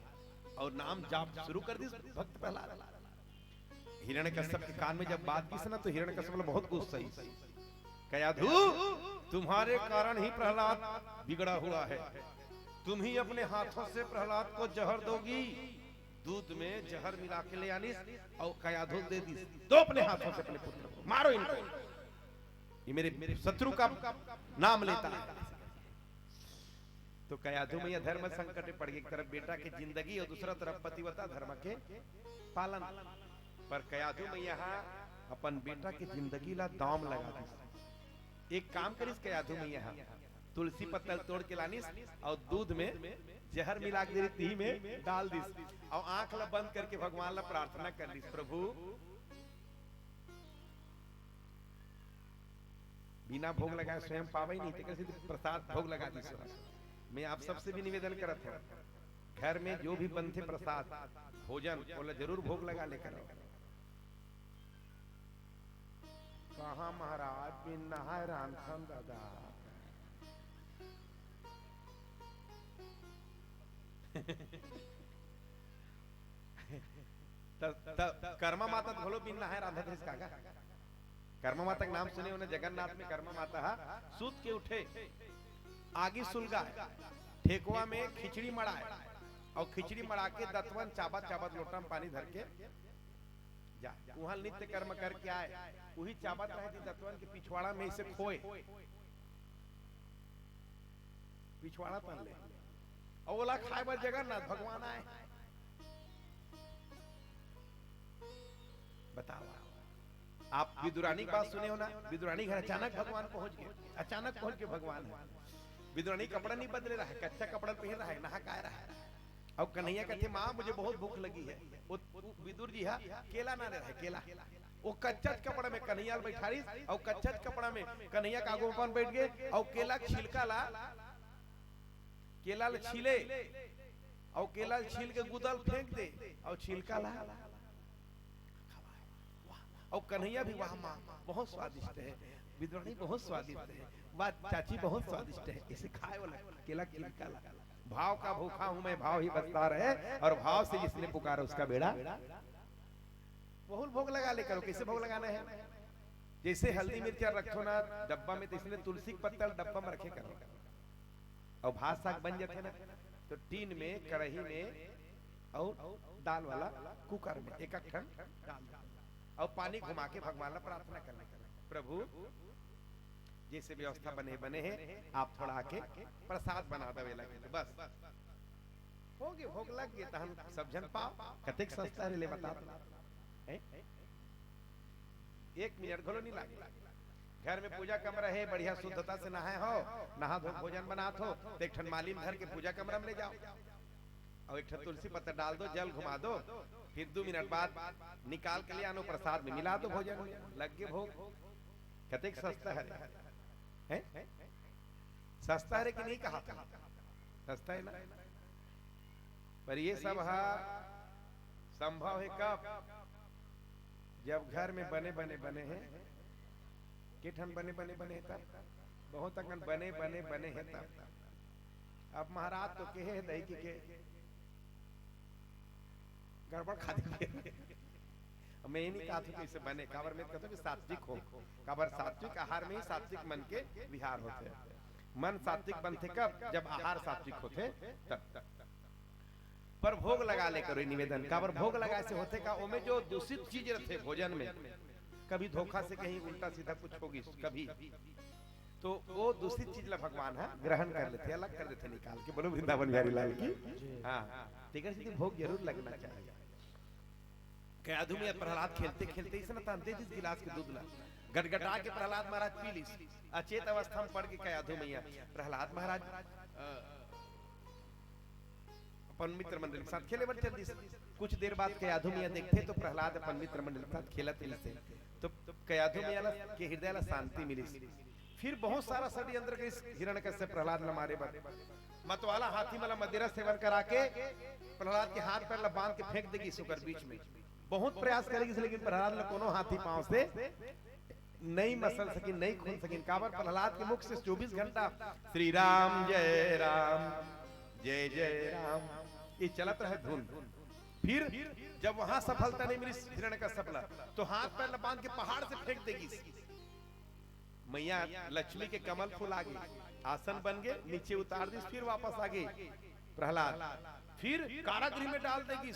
और नाम जाप शुरू कर दी भक्त प्रहलाद। हिरण्यकश्यप के कान में जब बात की ना, तो हिरण्यकश्यप बोला बहुत गुस्सा ही, कयाधु तुम्हारे कारण ही प्रहलाद बिगड़ा हुआ है। तुम ही अपने हाथों से प्रहलाद को जहर दोगी। दूध में जहर मिला के ले आनी और कयाधु दे दी। दो अपने हाथों से अपने पुत्र को, मारो इनको, ये मेरे शत्रु का नाम लेता है। तो कयाधु मैया धर्म संकट में पड़ गई। एक तरफ बेटा की जिंदगी और दूसरा तरफ पतिव्रता धर्म के पालन। पर कयाधु मैया अपन बेटा की जिंदगी ला दाम लगा दी। एक काम करिस कयाधु मैया, तुलसी पत्तल तोड़ के लानिस और दूध में जहर मिला के दी में डाल दिस, और आंख ला बंद करके भगवान ला प्रार्थना कर ली, प्रभु बिना भोग लगाए स्वयं पावे नहीं, तो कैसे प्रसाद भोग लगा दी। मैं आप सबसे भी निवेदन करता हूँ, घर में जो भी बनते प्रसाद भोजन बोला जरूर भोग लगा लेकर। कहा महाराज बिन नहाए रामखन दादा। कर्मा माता बोलो बिन नहाए राधा कृष्ण का। कर्मा माता का नाम सुने उन्हें, जगन्नाथ में कर्मा माता सूत के उठे, आगे सुलगा, ठेकुआ में खिचड़ी मड़ाए, और खिचड़ी मड़ा के दतवन चाबत चाबत लोटा में पानी धर के जा वहां नित्य कर्म करके आए। वही चाबत रहे थी दतवन के पिछवाड़ा में इसे खोए, पिछवाड़ा पहन ले, और बोला खाए बर जगन्नाथ भगवान आए। बताओ आप विदुरानी की बात सुने हो ना, विदुरानी घर अचानक भगवान पहुंच गए, अचानक पहुंच के भगवान है। विदुरानी कपड़ा नहीं बदले रहा है, कच्चा कपड़ा पहन रहा है, नहा काय रहा है। और कन्हैया कहते माँ मुझे बहुत भूख लगी है। वो विदुर जी केला ना ले रहा है, केला वो कच्चा कपड़ा में कन्हैया बैठा रही, और कच्चा कपड़ा में कन्हैया का आगू पर बैठ गए, और केला छिलका ला, केला छीले, और केला छील के गुदल फेंक दे, और छिलका ला, और कन्हैया भी वहां माँ बहुत स्वादिष्ट है, विदुरानी बहुत स्वादिष्ट है, वाह चाची बहुत स्वादिष्ट है, इसे खाए वाला केला छिलका ला। भाव का भूखा हूं मैं, भाव ही बसता रहे, और भाव से जिसने पुकारा उसका बेड़ा बहुल भोग लगा ले करो। कैसे भोग लगाना है? जैसे हल्दी मिर्चा रखो ना डब्बा में, तो इसलिए तुलसी के पत्ता डब्बा में रखे करो। और भात साग बन जाते ना तो टीन में, कढ़ाई में और दाल वाला कुकर में एक एक ठन डाल दो और पानी घुमा के भगवान से प्रार्थना करने का, प्रभु जैसे व्यवस्था बने बने हैं आप थोड़ा आके प्रसाद बना दे लगे, तो बस हो गए, भोग लग गए। तो हम सब जन पाओ कतेक सस्ता रे ले बता, 1 मिनट घलो नहीं लागे। घर में पूजा कमरा है, बढ़िया शुद्धता से नहाए हो, नहा धो भोजन बनात हो, तो एक ठन मालिन घर के पूजा कमरा में ले जाओ और एक ठन तुलसी पत्ता डाल दो, जल घुमा दो, फिर 2 मिनट बाद निकाल के ले आनो, प्रसाद में मिला दो, भोजन लग गए भोग। कतेक सस्ता है, सस्ता है कि नहीं कहा था? सस्ता है ना। पर ये सब संभव है कब? जब घर में बने बने बने हैं, किठन बने बने बने तब, बहुत अगन बने बने बने हैं तब। अब महाराज तो कहे है दही के गड़बड़ खा दी। मैं ये नहीं कहा था कैसे बने, काबर में कहता कि सात्विक हो, काबर सात्विक आहार में ही सात्विक मन के विहार होते हैं। मन सात्विक बनते कब? जब आहार सात्विक होते तब। पर भोग लगा ले करो निवेदन, काबर भोग लगा से होते का ओमे जो दूषित चीज रहते भोजन में, कभी धोखा से कहीं उल्टा सीधा कुछ होगी कभी, तो वो दूषित चीज ला भगवान है ग्रहण कर लेते, अलग कर देते निकाल के। बोलो वृंदावन बिहारी लाल की। हाँ, तेकर से भोग जरूर लगना चाहिए। कयाधु में प्रहलाद खेलते खेलते इसने तांते जिस गिलास के दूध ला गटगटा के प्रहलाद महाराज पी ली, अचेत अवस्था में पड़ के कयाधु मैया प्रहलाद महाराज अपन मित्र मंडल के साथ खेले बर चल दी। कुछ देर बाद कयाधु मैया देखते तो प्रहलाद अपन मित्र मंडल के साथ खेलत खेलते, तो कयाधु मैया के हृदय ला शांति मिली। फिर बहुत सारा षड्यंत्र के हिरण्यकश्यप प्रहलाद ला मारे बर मतवाला हाथी मला मदिरा सेवन करा के प्रहलाद के हाथ पैर ला बांध के फेंक देगी सुकर बीच में। बहुत प्रयास करेगी लेकिन प्रहलाद ने कोनो हाथी पांव से नहीं मसल सकी, नहीं खोल सकी। काबर प्रहलाद के मुख से 24 घंटा श्री राम जय राम जय जय राम ये चलत रहे धुन। फिर जब वहां सफलता नहीं मिली हिरण्यकश्यप ला, तो हाथ पैर बांध के पहाड़ से फेंक देगी। मैया लक्ष्मी के कमल फूल आ गई, आसन बन गए, नीचे उतार दी, फिर वापस आ गई प्रहलाद। फिर कारागृह में डाल देगी।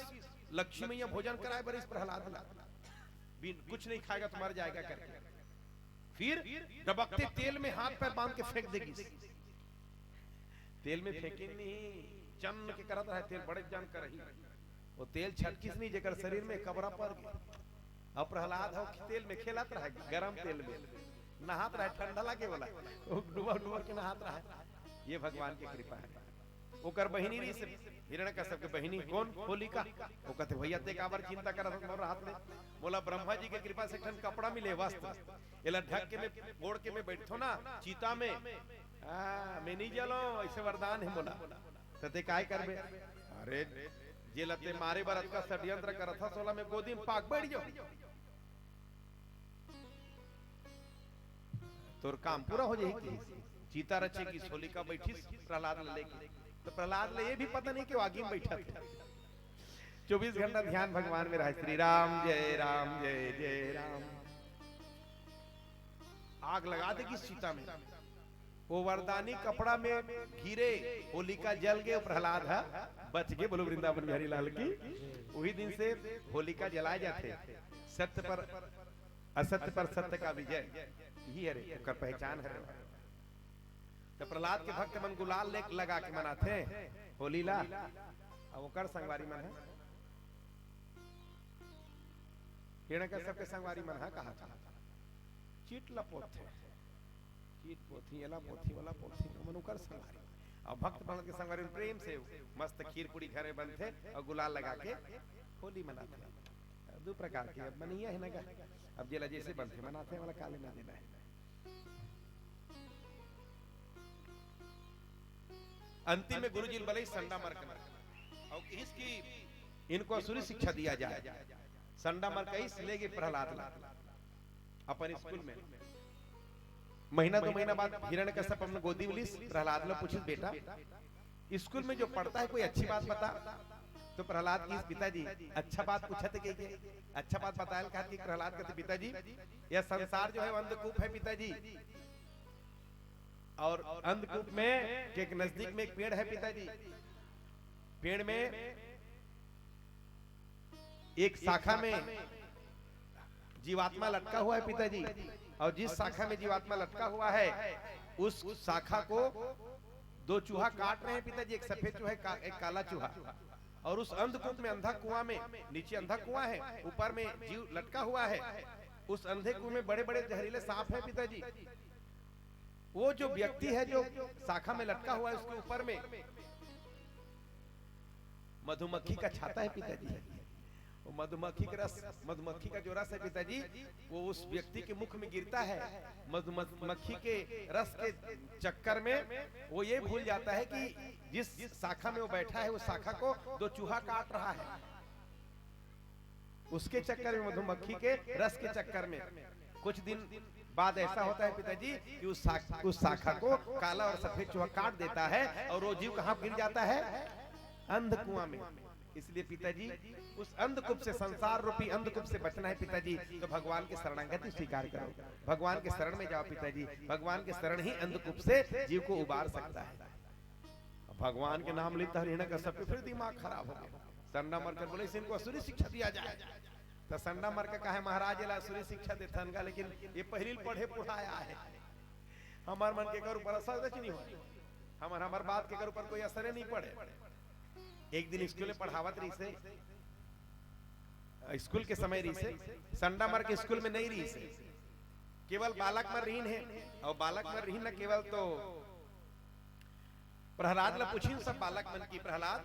लक्ष्मी मैया भोजन कराए बर इस प्रहलाद ला, कुछ नहीं खाएगा तो मर जाएगा करके। फिर दबकते तेल में हाथ पैर बांध के फेंक देगी। तेल में फेंके नहीं, चन्न के करत रहे तेल, बड़े जान कर रही वो तेल छटकिस नहीं जेकर शरीर में कबरा पर गया। अब प्रहलाद हो तेल में खेलत रहे, गरम तेल में नहात रहे, ठंडा लगे वाला डूबा डूबा के नहात रहे। ये भगवान की कृपा है। ओकर बहिनी रही से हिरण्यकश्यप के बहिनी कौन? होलिका। वो कहते भैया ते काबर चिंता करत मोर हाथ में? बोला ब्रह्मा जी के कृपा से ठन कपड़ा मिले, वस्त्र एला ढक के में ओढ़ के में बैठो ना चीता में, मैं नहीं जलो, ऐसे वरदान है। बोला तते काय करबे? अरे जे लते मारे बरत का षड्यंत्र करत था, सोला में गोदी में पाक बैठ जाओ, तोर काम पूरा हो जाएगी। चीता रचेगी, होलिका बैठी प्रहलाद लेके, तो प्रहलाद ले ये भी पता नहीं कि आगे में बैठा था। 24 घंटा ध्यान भगवान में रहा, श्री राम जय जय राम। आग लगा देगी सीता में, वो वरदानी कपड़ा में घिरे, होलिका जल गए, प्रहलाद बच गए। बोलो वृंदावन बिहारी लाल की। वही दिन से होलिका जलाए जाते, सत्य पर असत्य पर सत्य का विजय, यही है उसका पहचान है। तो प्रहलाद के भक्त मन गुलाल लेक लगा के मनाते होली ला, अब ओकर संगवारी मन है हिरण्यकश्यप के संगवारी मन है कहा था चीट लपोत थे, चीट पोथी एला पोथी वाला पोथी मन ओकर संगवारी। अब भक्त बन के संगवारी प्रेम से मस्त खीर पूरी घरे बनते और गुलाल लगा के होली मनाते। दो प्रकार के अब बनिया है ना, अब जेला जैसे बनते मनाते वाला काले ना देना है। अंतिम में गुरुजी बोले संडा मर कर, और इसकी इनको असुरी शिक्षा दिया जाए। संडा मर कईस ले गए प्रहलाद अपन स्कूल में। महीना 2 महीना बाद हिरण्यकश्यप अपने गोदी में ली, प्रहलाद ने पूछी बेटा स्कूल में जो पढ़ता है कोई अच्छी बात बता। तो प्रहलाद की पिताजी अच्छा बात पूछते के अच्छा बात बताया कहा कि प्रहलाद कहते पिताजी यह संसार जो है अंधकूप है पिताजी, और अंधकूप में के नजदीक में एक पेड़ है पिताजी, पेड़ में एक शाखा में जीवात्मा लटका हुआ है पिताजी, और जिस शाखा में जीवात्मा लटका हुआ है उस शाखा को दो चूहा काट रहे हैं पिताजी, एक सफेद चूहा एक काला चूहा, और उस अंधकूप में अंधा कुआं में नीचे अंधा कुआं है, ऊपर में जीव लटका हुआ है, उस अंधे कुएं में बड़े बड़े जहरीले सांप है पिताजी। वो जो व्यक्ति है जो शाखा में लटका हुआ है उसके ऊपर में मधुमक्खी का छाता है पिताजी, वो मधुमक्खी का रस, मधुमक्खी का जो रस है पिताजी वो उस व्यक्ति के मुख में गिरता है। मधुमक्खी के रस के चक्कर में वो ये भूल जाता है कि जिस शाखा में वो बैठा है उस शाखा को दो चूहा काट रहा है, उसके चक्कर में, मधुमक्खी के रस के चक्कर में। कुछ दिन बाद ऐसा होता है पिताजी कि उस शाखा को काला और सफेद चूहा काट देता है, और वो जीव कहाँ गिर जाता है? अंध कुआं में। इसलिए पिताजी उस अंधकूप से, संसार रूपी अंधकूप से बचना है पिताजी, तो भगवान के शरणागति स्वीकार करो, भगवान के शरण में जाओ पिताजी। भगवान के शरण ही अंधकूप से जीव को उबार सकता है। भगवान के नाम लेता हरिण का सबके फिर दिमाग खराब हो गया। संडा मर कर बोले इनको असुरी शिक्षा दिया जाए, तो संडा मर के कहा महाराज ये असुरी शिक्षा देता हनगा, लेकिन ये पहली पढ़े पढ़ाया है, हमार मन के कर ऊपर असर नहीं हो, हमार बात के कर ऊपर कोई असर नहीं पड़े। एक दिन स्कूल में पढ़ावत रही से, स्कूल के समय रही से, संडा मर के स्कूल में नहीं रही से, केवल बालक मर रहीन है, और बालक मर रहीन न केवल तो प्रहलाद ला पूछी सब बालक मन की, प्रहलाद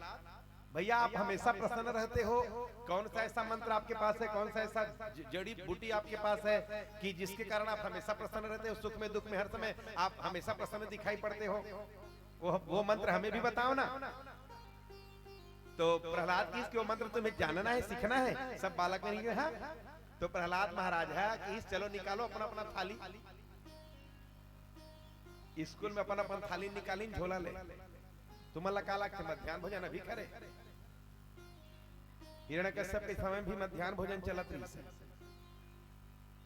भैया आप हमेशा प्रसन्न रहते हो, कौन सा ऐसा मंत्र आपके पास है, कौन सा ऐसा जड़ी बूटी आपके पास है कि जिसके कारण आप हमेशा प्रसन्न रहते हो, सुख में दुख में हर समय आप हमेशा प्रसन्न दिखाई पड़ते हो, वो मंत्र हमें भी बताओ ना। तो प्रहलाद की वो मंत्र तुम्हें जानना है, सीखना है। सब बालक ने कहा, तो प्रहलाद महाराज है कि चलो निकालो अपना अपना थाली, स्कूल में अपना अपना थाली निकाली, झोला ले, तुम्हारा काला के मध्याह्न भोजन अभी करे। हिरण्यकश्यप के समय भी मध्याह्न भोजन चलत रही,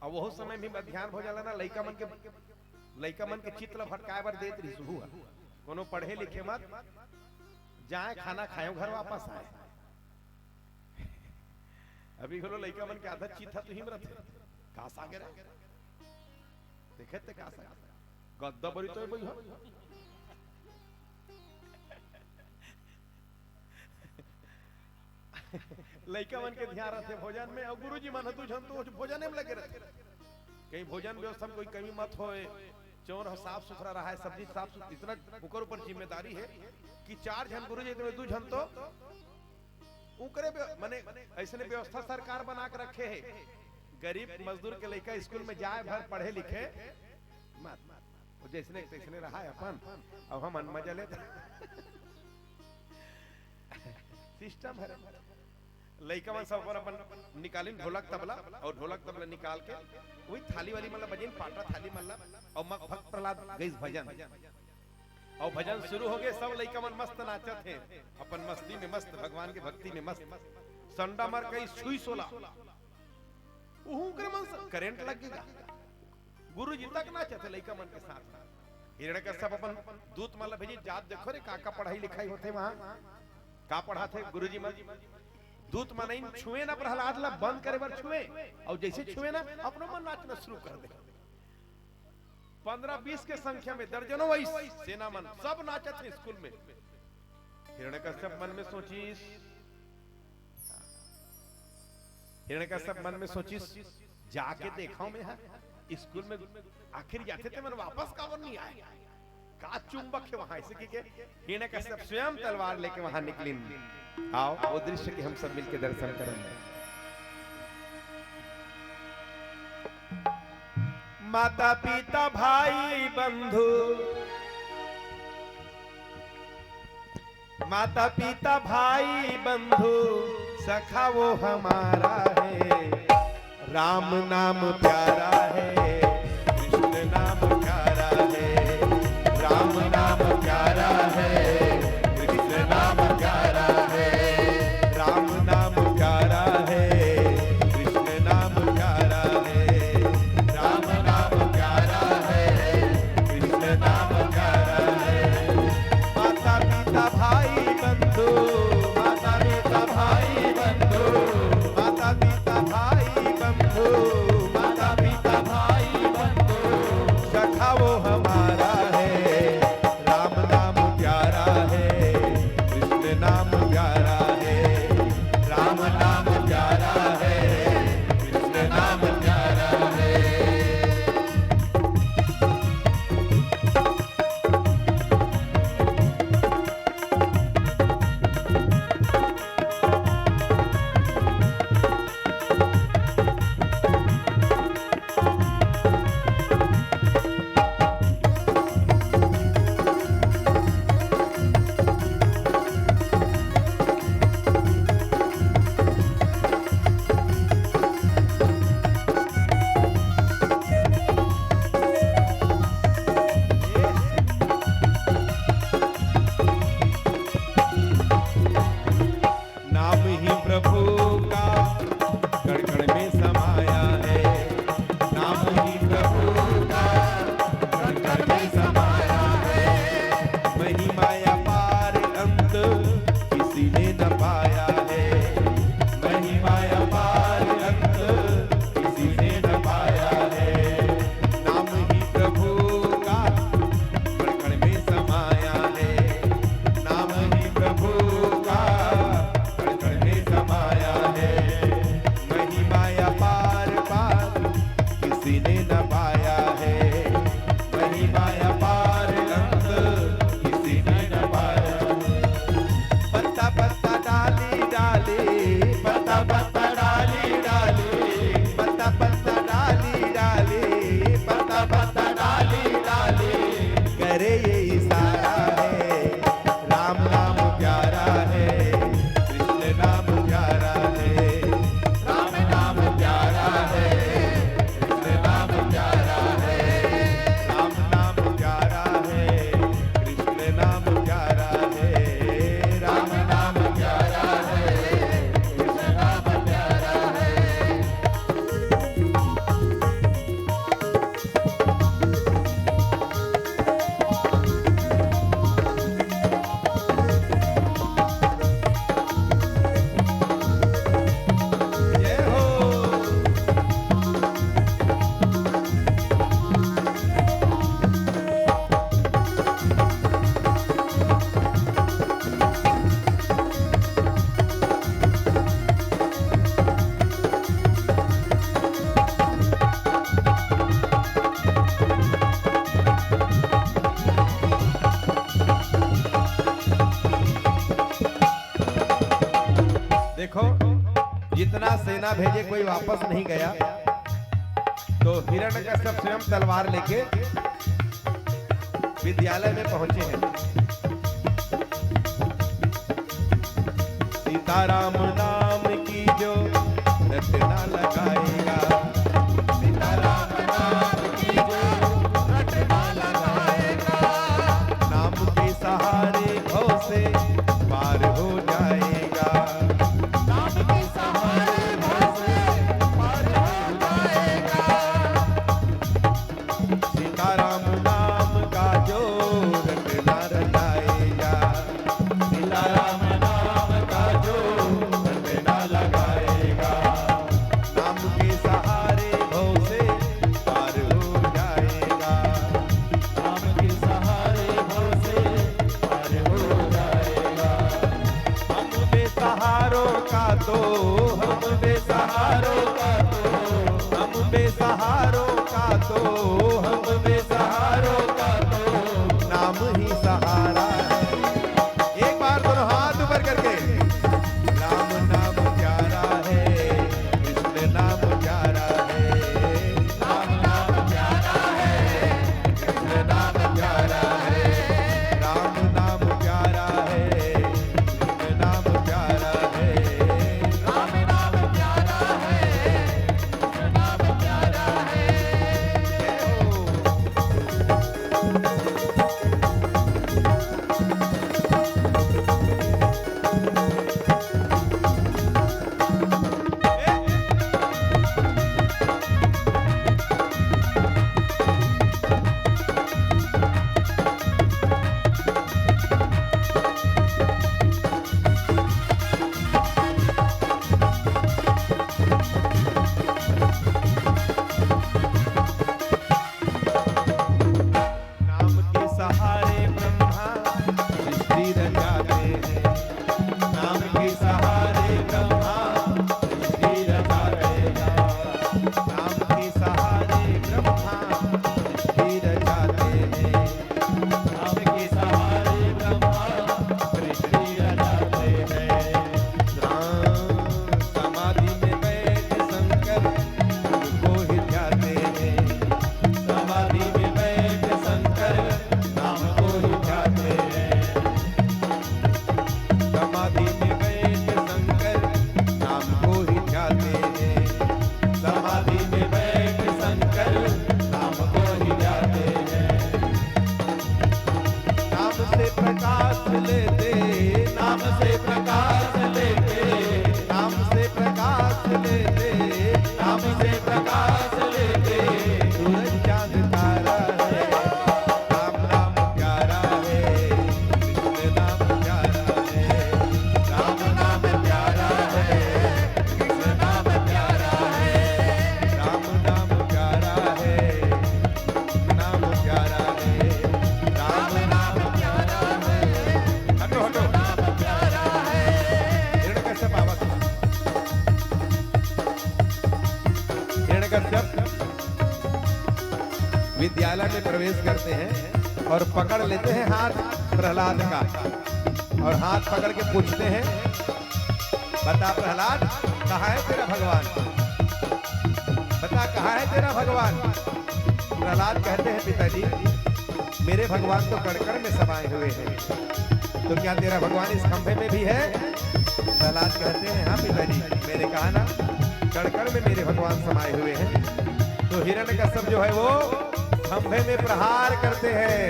और वो समय भी मध्याह्न भोजन ना लइका मन के चित्त भटकाए बर देत रही सुबह, कोनो पढ़े लिखे मत जाए, खाना खाए घर वापस आए। अभी बोलो लइका मन के आधा चित था तुहिम रथे का सागे देखे ते का सागे गद्दा बरी तो बई हो लइका मन के ध्यान रखे भोजन में, और गुरुजी मन तू जन तो भोजन में लगे रहते, कहीं भोजन व्यवस्था में कोई कमी मत होए, चौर साफ सुथरा रहा है, सब्जी साफ सुथरा, इतना ऊपर ऊपर जिम्मेदारी है कि 4 जन गुरुजी में 2 जन तो उकरे माने ऐसे व्यवस्था सरकार बना के रखे है। गरीब मजदूर के लड़का स्कूल में जाए भर पढ़े लिखे मत, जैसने तैसने रहा है अपन, अब हम मजा ले सिस्टम है। लड़का मन सब अपन निकालिन ढोलक तबला, और ढोलक तबला निकाल के वही थाली वाली मतलब बजिन पाटा थाली मतलब, और मग भक्त प्रहलाद गई भजन, और भजन शुरू हो गए, सब लड़का मन मस्त नाचत है, अपन मस्ती में मस्त, भगवान की भक्ति में मस्त। संडा मर गई सुई सोला, करेंट लग गया, गुरु जी तक नाचत है लड़का मन के साथ। हिरण्यकश्यप अपन दूत मतलब भेजी, जात देखो रे का पढ़ाई लिखाई होते वहां, का पढ़ाते गुरुजी मन। दूत मन छुए ना प्रहलाद ला, बंद करे बर छुए, और जैसे छुए ना अपना मन नाचना शुरू कर दे। 15-20 के संख्या में दर्जनों वही सेना मन सब नाचत है स्कूल में। हिरण्यकश्यप मन में सोचिस, हिरण्यकश्यप मन में सोचिस जाके देखा मैं स्कूल में आखिर जाते थे मन वापस काबर नहीं आए, का चुंबक है वहां, ऐसे कि हिरण्यकश्यप स्वयं तलवार लेके वहां निकली। आओ वो दृश्य के हम सब मिलकर दर्शन करेंगे। माता पिता भाई बंधु, माता पिता भाई बंधु सखा वो हमारा है, राम नाम प्यारा है, कृष्ण नाम प्यारा है, राम नाम प्यारा है, कृष्ण नाम प्यारा है, देखो जितना सेना भेजे कोई वापस नहीं गया, तो हिरण्यकश्यप स्वयं तलवार लेके विद्यालय में पहुंचे हैं। सीताराम नाम की जो रटना लगाएगा, सीताराम नाम की जो रटना लगाएगा, नाम के सहारे भव से पार हो जाएगा, नाम के सहारे भव से पार हो जाएगा। सीताराम नाम का जो रटना रटाएगा, सीताराम नाम का जो रटना लगाएगा, नाम के सहारे भव से पार हो जाएगा, नाम के सहारे भव से पार हो जाएगा। हम बेसहारों का तो, हम बेसहारों का तो, हम बेसहारों का तो, हम बेसहारों का तो नाम ही सहारा है। एक बार दोनों हाथ ऊपर करके, राम नाम प्यारा है, कृष्ण नाम प्यारा है, राम नाम प्यारा है, कृष्ण नाम प्यारा है, राम नाम प्यारा है, कृष्ण नाम प्यारा है, राम नाम प्यारा है, कृष्ण नाम प्यारा है। जय हो। नाम के सहारे ब्रह्मा सृष्टि रचाते हैं, नाम के सहारे ब्रह्मा सृष्टि रचाते हैं, नाम के सहारे ब्रह्मा सृष्टि रचाते हैं, नाम के सहारे ब्रह्मा सृष्टि रचाते हैं। समाधि में बैठ शंकर उनको ही ध्याते हैं, समाधि में बैठ शंकर नाम को ही ध्याते हैं, समाधि में बैठ शंकर नाम को ही ध्याते हैं, समाधि में बैठ शंकर नाम को ही ध्याते हैं। नाम से प्रकाश लेते, नाम से प्रकाश लेते, नाम से प्रकाश लेते, नाम से प्रकाश लेते, सूरज चांद तारा है, राम नाम प्यारा है, कृष्ण नाम प्यारा है, राम नाम प्यारा है, कृष्ण नाम प्यारा है, राम नाम प्यारा है, कृष्ण नाम प्यारा है, राम नाम प्यारा है, हटो हटो, नाम प्यारा है। हिरण्यकश्यप आवाज, हिरण्यकश्यप विद्यालय में प्रवेश करते हैं और पकड़ लेते हैं हाथ प्रहलाद का, और हाथ पकड़ के पूछते हैं, बता प्रहलाद कहाँ है तेरा भगवान, बता कहाँ है तेरा भगवान। प्रहलाद कहते हैं पिताजी मेरे भगवान तो कड़कड़ में समाये हुए हैं, तो क्या तेरा भगवान इस खंभे में भी है। प्रहलाद कहते हैं हाँ पिताजी, मैंने कहा ना कड़कड़ में मेरे भगवान समाये हुए हैं। तो हिरण्यकश्यप जो है वो खंभे में प्रहार करते हैं।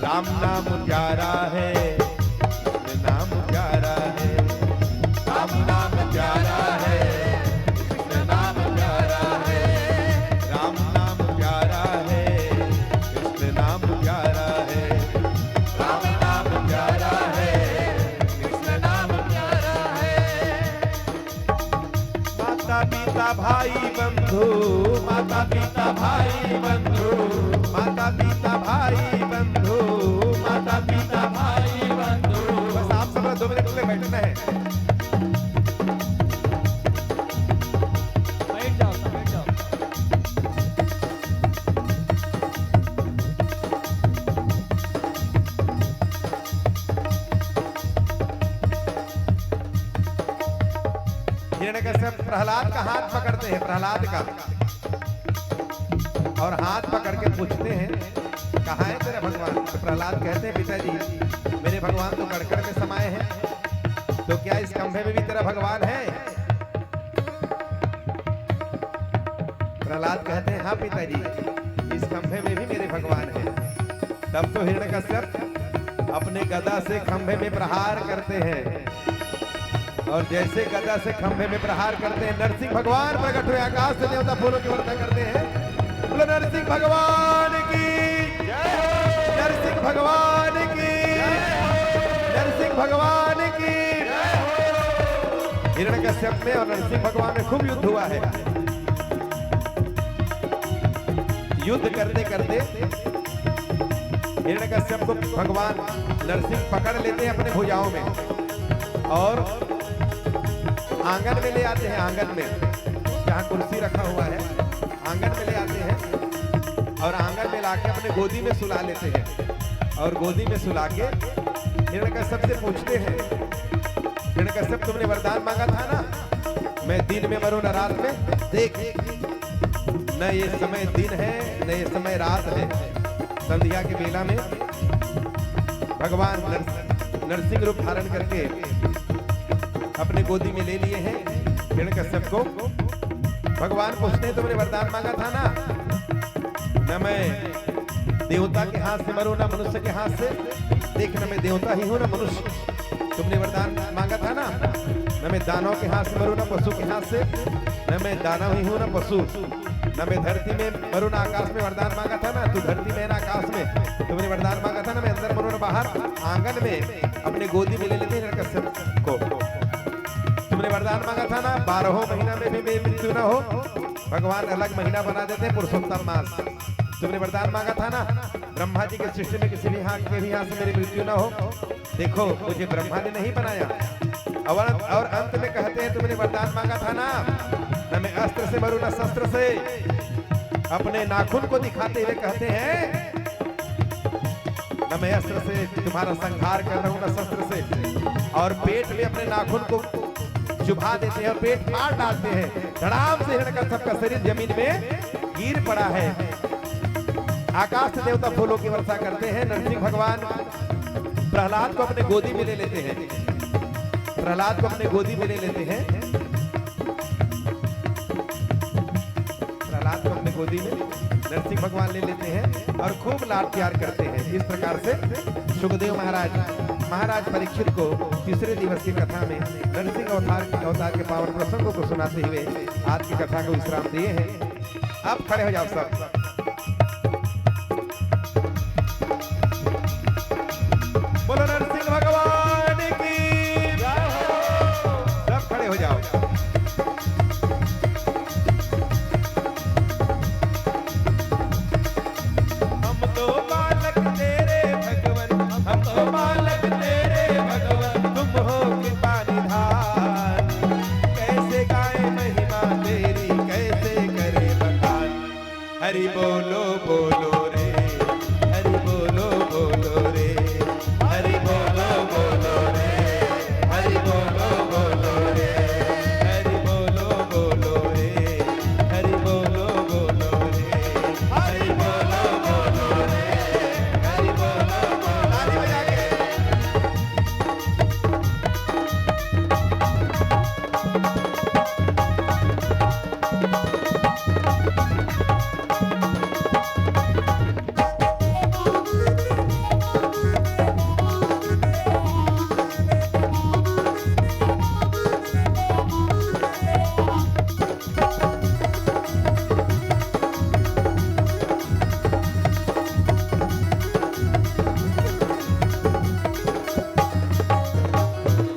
राम नाम प्यारा है, कृष्ण नाम प्यारा है, राम नाम प्यारा है, कृष्ण नाम प्यारा है, राम नाम प्यारा है, कृष्ण नाम प्यारा है, राम नाम प्यारा है, कृष्ण नाम प्यारा है। माता पिता भाई बंधु, माता पिता भाई बंधु, माता पिता भाई बंधु, माता पिता भाई बंधु। बस आप सब 2 मिनट में बैठना है। बैठ जाओ, बैठ जाओ। प्रहलाद का हाथ पकड़ते हैं, प्रहलाद का, और हाथ पकड़ के पूछते हैं कहाँ है तेरा भगवान। तो प्रहलाद कहते हैं पिताजी मेरे भगवान तो कड़कड़ में समाये हैं, तो क्या इस खंभे में भी तेरा भगवान है? प्रहलाद कहते हैं हाँ पिताजी इस खंभे में भी मेरे भगवान है। तब तो हिरण्यकश्यप अपने गदा से खंभे में प्रहार करते हैं, और जैसे गदा से खंभे में प्रहार करते हैं नरसिंह भगवान प्रकट हुए, आकाश से देवता फूलों की वर्षा करते हैं। बोलो नरसिंह भगवान की जय, नरसिंह भगवान की जय, नरसिंह भगवान की जय। हिरण्यकश्यप में और नरसिंह भगवान में खूब युद्ध हुआ है। युद्ध करते करते हिरण्यकश्यप को भगवान नरसिंह पकड़ लेते हैं अपने भुजाओं में और आंगन में ले आते हैं। आंगन में जहाँ कुर्सी रखा हुआ है आंगन में ले आते हैं और आंगन में लाके अपने गोदी में सुला लेते हैं, और गोदी में सुला के हिरण्यकश्यप से पूछते हैं हिरण्यकश्यप तुमने वरदान मांगा था ना, मैं दिन में मरूं न रात में, देख न ये समय दिन है न ये समय रात है। संध्या के बेला में भगवान नरसिंह रूप धारण करके अपने गोदी में ले लिए हैं हिरण्यकश्यप को। भगवान पूछते हैं तुमने वरदान मांगा था ना, न मैं देवता के हाथ से मरूं ना मनुष्य के हाथ से, देख न मैं देवता ही हूं ना मनुष्य। तुमने वरदान मांगा था ना, न मैं दानव के हाथ से मरूं ना पशु के हाथ से, न मैं दानव ही हूं ना पशु, न मैं धरती में मरूं ना आकाश में। वरदान मांगा था ना, तू धरती में ना आकाश में। तुमने वरदान मांगा था ना, मैं अंदर मरूं ना बाहर। आंगन में अपने गोदी में ले लेते हैं हिरण्यकश्यप को। तुमने वरदान मांगा था ना, 12 महीना में भी मेरी मृत्यु ना हो, भगवान अलग महीना बना देते हैं पुरुषोत्तम मास। तुमने वरदान मांगा था ना, ब्रह्मा जी के सृष्टि में किसी भी हाथ के भी यहाँ से मेरी मृत्यु ना हो, देखो मुझे ब्रह्मा ने नहीं बनाया। और अंत में कहते हैं तुमने वरदान मांगा था ना, न मैं अस्त्र से मरूं ना शस्त्र से। अपने नाखून को दिखाते हुए कहते हैं न मैं अस्त्र से तुम्हारा संहार कर रहा हूं ना शस्त्र से, और पेट में अपने नाखून को चुभा देते हैं और पेट फाड़ डालते हैं। धड़ाम से हिरण्यकश्यप का शरीर जमीन में गिर पड़ा है। आकाश से देवता फूलों की वर्षा करते हैं। नरसिंह भगवान प्रहलाद को अपने गोदी में ले लेते हैं, प्रहलाद को अपने गोदी में ले लेते हैं, प्रहलाद को अपने गोदी में नरसिंह भगवान ले लेते हैं और खूब लाड प्यार करते हैं। इस प्रकार से सुखदेव महाराज परीक्षित को तीसरे दिवस की कथा में नरसिंह अवतार के पावन प्रसंगों को सुनाते हुए आज की कथा को विश्राम दिए हैं। अब खड़े हो जाओ सब। बोलो नरसिंह भगवान की जय हो। सब खड़े हो जाओ। हम तो बालक तेरे भगवन, हम तो बालक तेरे भगवन, तुम हो कृपा निधान। कैसे गाए महिमा तेरी, कैसे करे बखान। हरि बोलो बोलो रे, हरि बोलो बोलो रे, हरि बोलो बोलो रे, हरि बोलो बोलो रे, हरि बोलो बोलो रे, हरि बोलो बोलो रे, हरि बोलो बोलो रे, हरि बोलो बोलो। ताली बजा के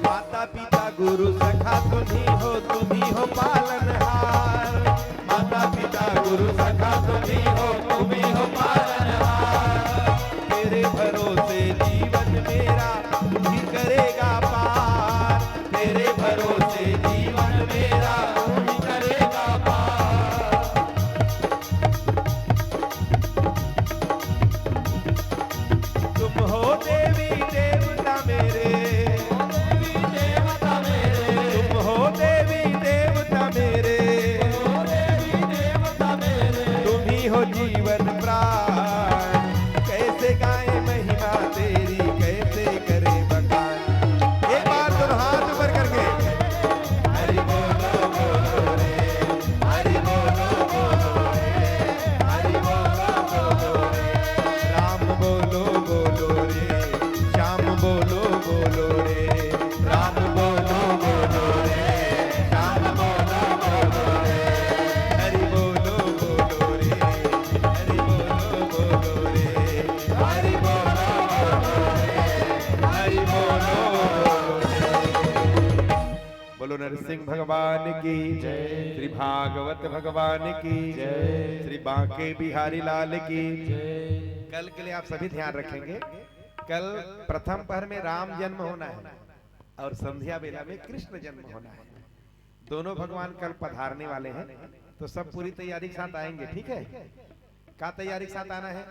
माता पिता गुरु सखा तुम्ही हो पालनहार। माता पिता गुरु सखा तुम्ही हो पालनहार। तेरे भरोसे जीवन मेरा तू ही करेगा पार। तेरे भरोसे जीवन मेरा तू ही करेगा पार। तुम हो देवी देवता मेरे, तुम हो देवी देवता मेरे, हो जीवन प्राण, कैसे गाए महिमा तेरी, कैसे करे बखान। एक बार दोनों हाथ ऊपर करके हरि बोलो बोलो रे, हरि बोलो बोलो रे, हरि बोलो बोलो रे। राम बोलो बोलो रे, श्याम बोलो बोलो रे, राम बोलो बोलो रे, श्याम बोलो बोलो रे। हरि बोलो बोलो रे, हरि बोलो बोलो रे, हरि बोलो बोलो रे, हरि बोलो बोलो रे। बोलो नरसिंह भगवान की जय, श्री भागवत भगवान की जय, श्री बांके बिहारी लाल की जय। कल के लिए आप सभी ध्यान रखेंगे, कल प्रथम पहर में राम जन्म होना है और संध्या बेला में कृष्ण जन्म होना है। दोनों भगवान कल पधारने वाले हैं, तो सब पूरी तैयारी के साथ आएंगे, ठीक है? क्या तैयारी के साथ आना है?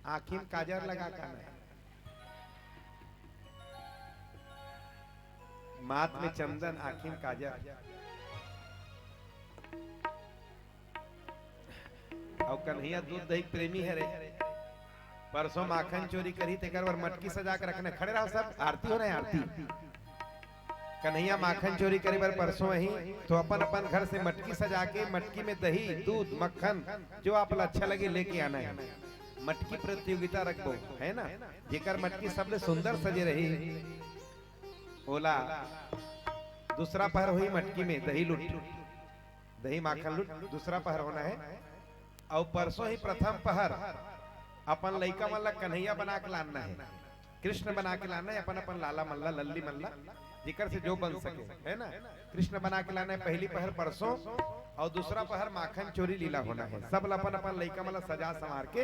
आँखिन काजर लगा कर आना है, माथ में चंदन, आँखिन काजर। और कन्हैया दूध दही प्रेमी है रे, परसों माखन चोरी करी तेकर और मटकी सजा कर रखने। खड़े रहो सब, आरती हो रहे हैं, आरती। कन्हैया माखन चोरी करे बार परसों ही, तो अपन अपन घर से मटकी सजा के मटकी में दही दूध मक्खन जो आप अच्छा लगे लेके आना है। मटकी प्रतियोगिता रखो, है ना? जेकर मटकी सबले सुंदर सजे रही ओला दूसरा पहर हुई मटकी में दही लुट, दही माखन लुट दूसरा पहर होना है। और परसों ही प्रथम पहर अपन लइका मल्ला कन्हैया बना के लाना है, कृष्ण बना के लाना है, अपन अपन लाला मल्ला लल्ली मल्ला जिकर से जो बन सके, है ना? कृष्ण बना के लाना है पहली पहर परसों, और दूसरा पहर माखन चोरी लीला होना है। सब अपन अपन लइका मल्ला सजा संवार के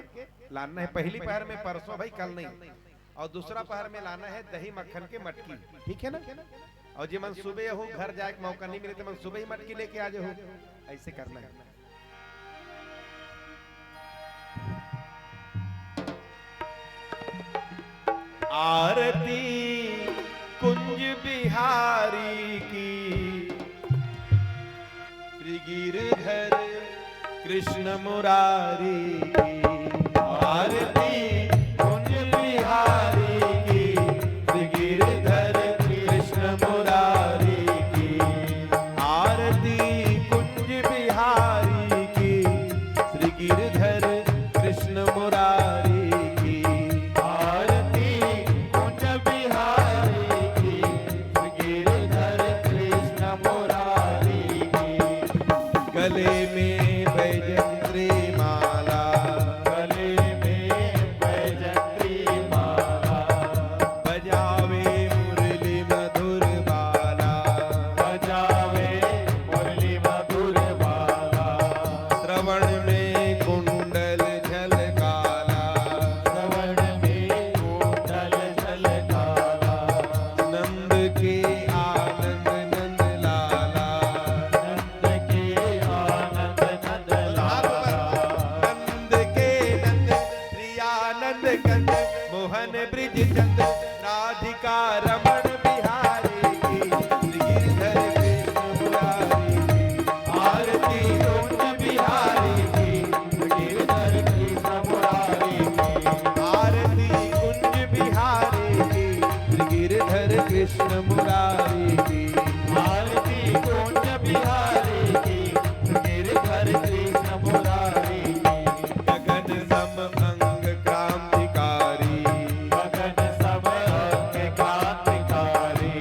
लाना है। पहली पहर में परसों भाई, कल नहीं, और दूसरा पहर में लाना है दही मक्खन के मटकी, ठीक है ना? और जी मन सुबह हो घर जाए मौका नहीं मिले तो मन सुबह ही मटकी लेके आ जाओ, ऐसे करना है। आरती कुंज बिहारी की, श्री गिरधर कृष्ण मुरारी की। आरती कुंज बिहारी की, श्री गिरधर कृष्ण मुरारी की। आरती कुंज बिहारी की, श्री गिरधर कृष्ण मुरारी की। गले में बैजंत्री माला, गले में बैजंत्री माला। बजावे मुरली मधुर बाला, बजावे मुरली मधुर बाला। श्रवण में कुंडल झलकाला, श्रवण में कुंडल झलकाला। नंद के आनंद नंद लाला, मोहन ब्रिज चंद राधिका रमण बिहारी की। गिरधर कृष्ण मुरारी की। आरती कुंज बिहारी की, गिरधर कृष्ण मुरारी की। आरती कुंज बिहारी की, गिरधर कृष्ण मुरारी की। आरती कुंज बिहारी की, गिरधर कृष्ण मुरारी की। गगन सम अंग क्रांतिकारी, गगन सम अंग क्रांतिकारी।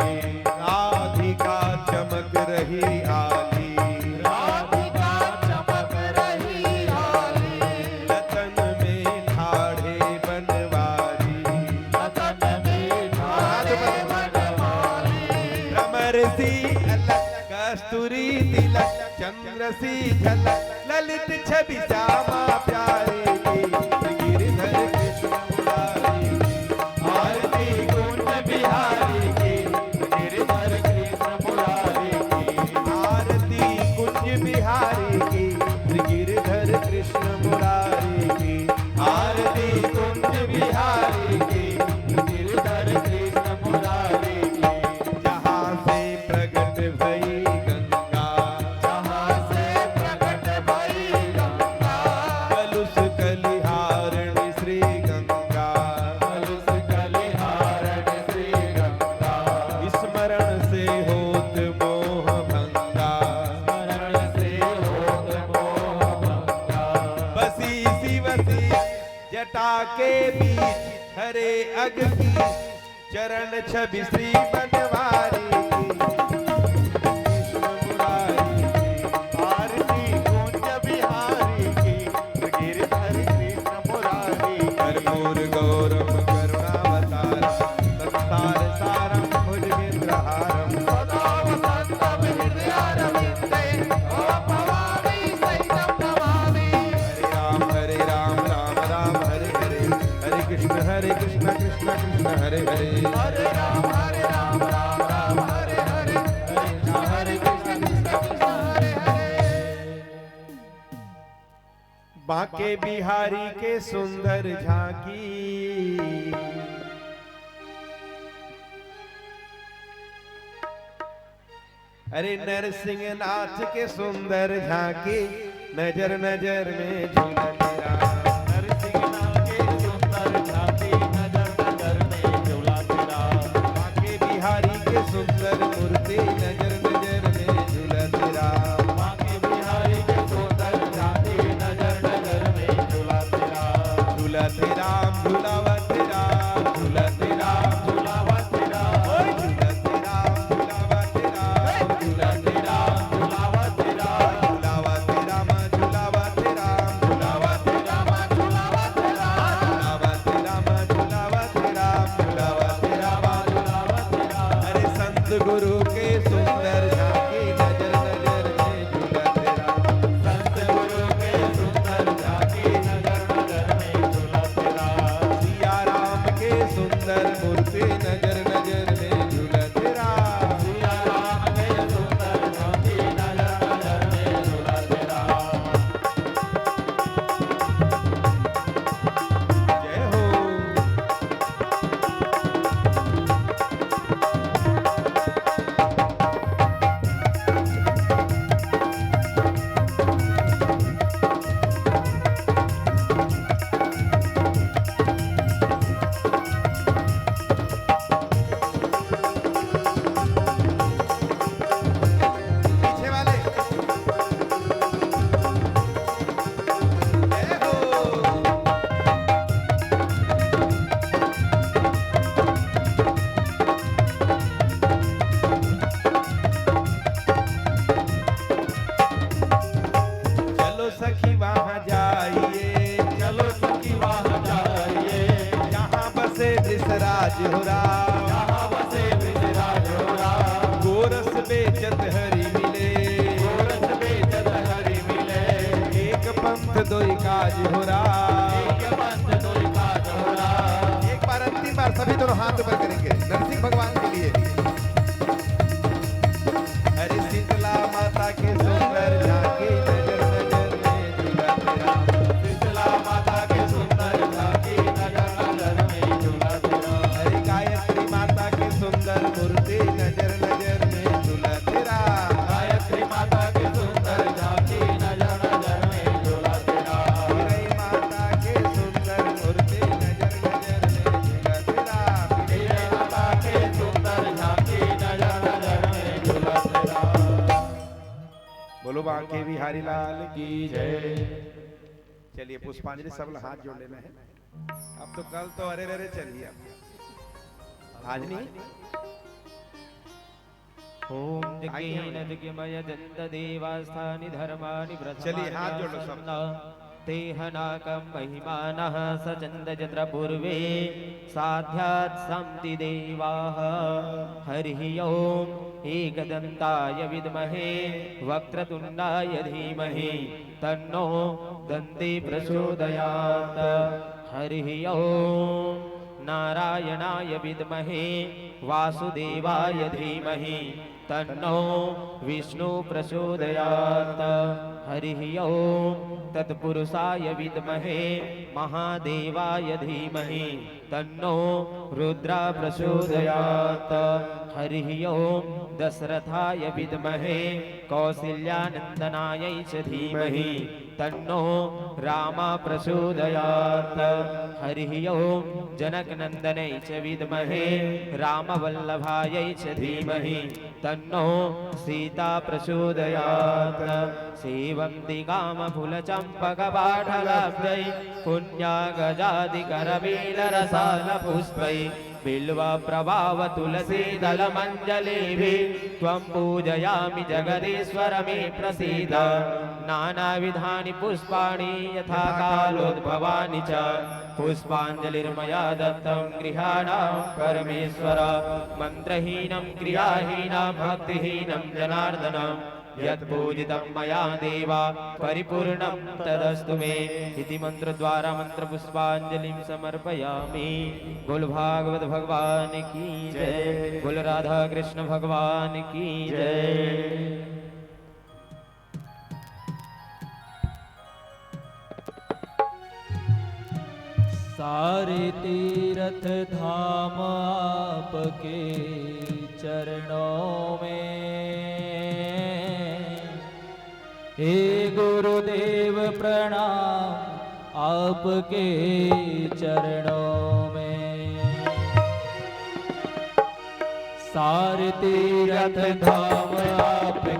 राधिका चमक रही आली, राधिका चमक रही आली। रतन में ठाढ़े बनवारी, रतन में ठाढ़े बनवारी। भ्रमर सी अलग कस्तूरी तिलक, चंद्र सी झलक ललित छवि श्यामा प्यारे की। गिरधर कृष्ण मुरारी की। आरती कुंज बिहारी की, गिरधर कृष्ण मुरारी की। आरती कुंज बिहारी की, गिरधर कृष्ण मुरारी की। आरती कुंज बिहारी की, गिरधर कृष्ण मुरारी की। जहाँ से प्रगट भई गंगा, जहाँ से के बीच हरे अग की चरण छवि श्री बनवारी की कृष्ण मुरारी की आरती कुंज बिहारी की गिरधर कृष्ण मुरारी कर्पूर गौरम करुणावतारम संसार सारम भुजगेन्द्रहारम सदा वसंतम हृदयारविंदे ओम भवानी सहितं नमामि। हरे राम राम राम हरे हरे हरे कृष्ण कृष्ण कृष्ण हरे हरे हरे राम राम राम हरे हरे हरे कृष्ण कृष्ण कृष्ण हरे हरे। बांके बिहारी के सुंदर झांकी अरे नरसिंह नाथ के सुंदर झांकी नजर नजर में झूला तेरा नरसिंहनाथ के सुंदर झांकी नजर नजर में झूला तेरा। बांके बिहारी के सुंदर मूर्ति नजर नजर में झूला तेरा बांके बिहारी के सुंदर झांकी नजर नजर में झूला तेरा। झूला तेरा झूलावा तेरा झूला तेरा झूलावा तेरा झूला तेरा झूलावा तेरा झूला तेरा झूलावा तेरा झूलावा तेरा मां झूलावा तेरा झूलावा तेरा मां झूलावा तेरा झूलावा तेरा मां झूलावा तेरा झूलावा तेरा मां झूलावा तेरा। अरे संत गुरु के सुंदर झांकी नजर नजर में झूला तेरा संत गुरु के सुंदर झांकी नजर नजर में झूला तेरा। सिया राम के सुंदर मूर्ति नजर नजर में झूला तेरा सिया राम के सुंदर झांकी नजर नजर में झूला तेरा। जय हो पीछे वाले जय हो चलो सखी वहां जाइए चलो सखी वहाँ जाइए जहाँ बसे विसराज हो राम जहाँ बसे विजराज हो राम। गोरस बेचत हरि मिले गोरस बेचत हरि मिले एक पंथ दो काज हो राम एक पंथ दुई काज हो राम। एक बार अंतिम बार सभी दोनों हाथ ऊपर करेंगे नरसिंह भगवान के लिए अरे शीतला माता के सुंदर झांकी नजर नजर में झूला तेरा शीतला माता के सुंदर झांकी नजर नजर में झूला तेरा। अरे गायत्री माता के सुंदर मूर्ति नजर नजर में झूला तेरा गायत्री माता के सुंदर झांकी नजर नजर में झूला तेरा। गिरई माता के सुंदर मूर्ति नजर नजर में झूला तेरा हीरे माता के सुंदर झांकी नजर नजर में झूला तेरा। बोलो बांके बिहारी लाल की जय। चलिए पुष्पांजलि सब लोग हाथ जोड़ लेना है अब तो कल तो अरे रे चलिए अब आज नहीं ओम जज्ञेन जज्ञमय दंत देवास्थानि धर्माणि चलिए, हाथ जोड़ो सब। तेहनाकं महिमानः सचन्द जत्र पूर्वे साध्यात् सन्ति देवाः हरिः ओम् एकदन्ताय विद्महे वक्रतुण्डाय धीमहि तन्नो दन्ति प्रचोदयात् हरिः ओम् नारायणाय विद्महे वासुदेवाय धीमहि तन्नो विष्णु प्रचोदयात् हरिः ओम् तत्पुरुषाय विद्महे महादेवाय धीमहि तन्नो रुद्र प्रचोदयात् हरिः ओम दशरथाय विद्महे कौसल्यानन्दनायै च धीमहि तन्नो राम प्रचोदयात्। हरिः ओम जनकनन्दनै च विद्महे रामवल्लभायै च धीमहि तन्नो सीता प्रचोदयात्। सेवन्ति कामफुलचम्पकपाटलाब्जै पुण्यागजादिकरवीलरसालपुष्पै बिल्वा प्रभाव तुलसीदलमञ्जलिभिः त्वं पूजयामि जगदीश्वर मे प्रसीद। नानाविधानि पुष्पाणि यथा कालोद्भवानि च पुष्पाञ्जलिर्मया दत्तं गृहाणां परमेश्वर। मन्त्रहीनं क्रियाहीनं भक्तिहीनं जनार्दन यत्पूजितं मया देवा परिपूर्णं तदस्तु मे इति मंत्रद्वारा मंत्रपुष्पाञ्जलिं समर्पयामि। बोल भागवत भगवान की जय, बोल राधा कृष्ण भगवान की जय। सारे तीर्थ धाम आपके चरणों में, हे गुरुदेव प्रणाम आपके चरणों में। सारे तीर्थ धाम आपके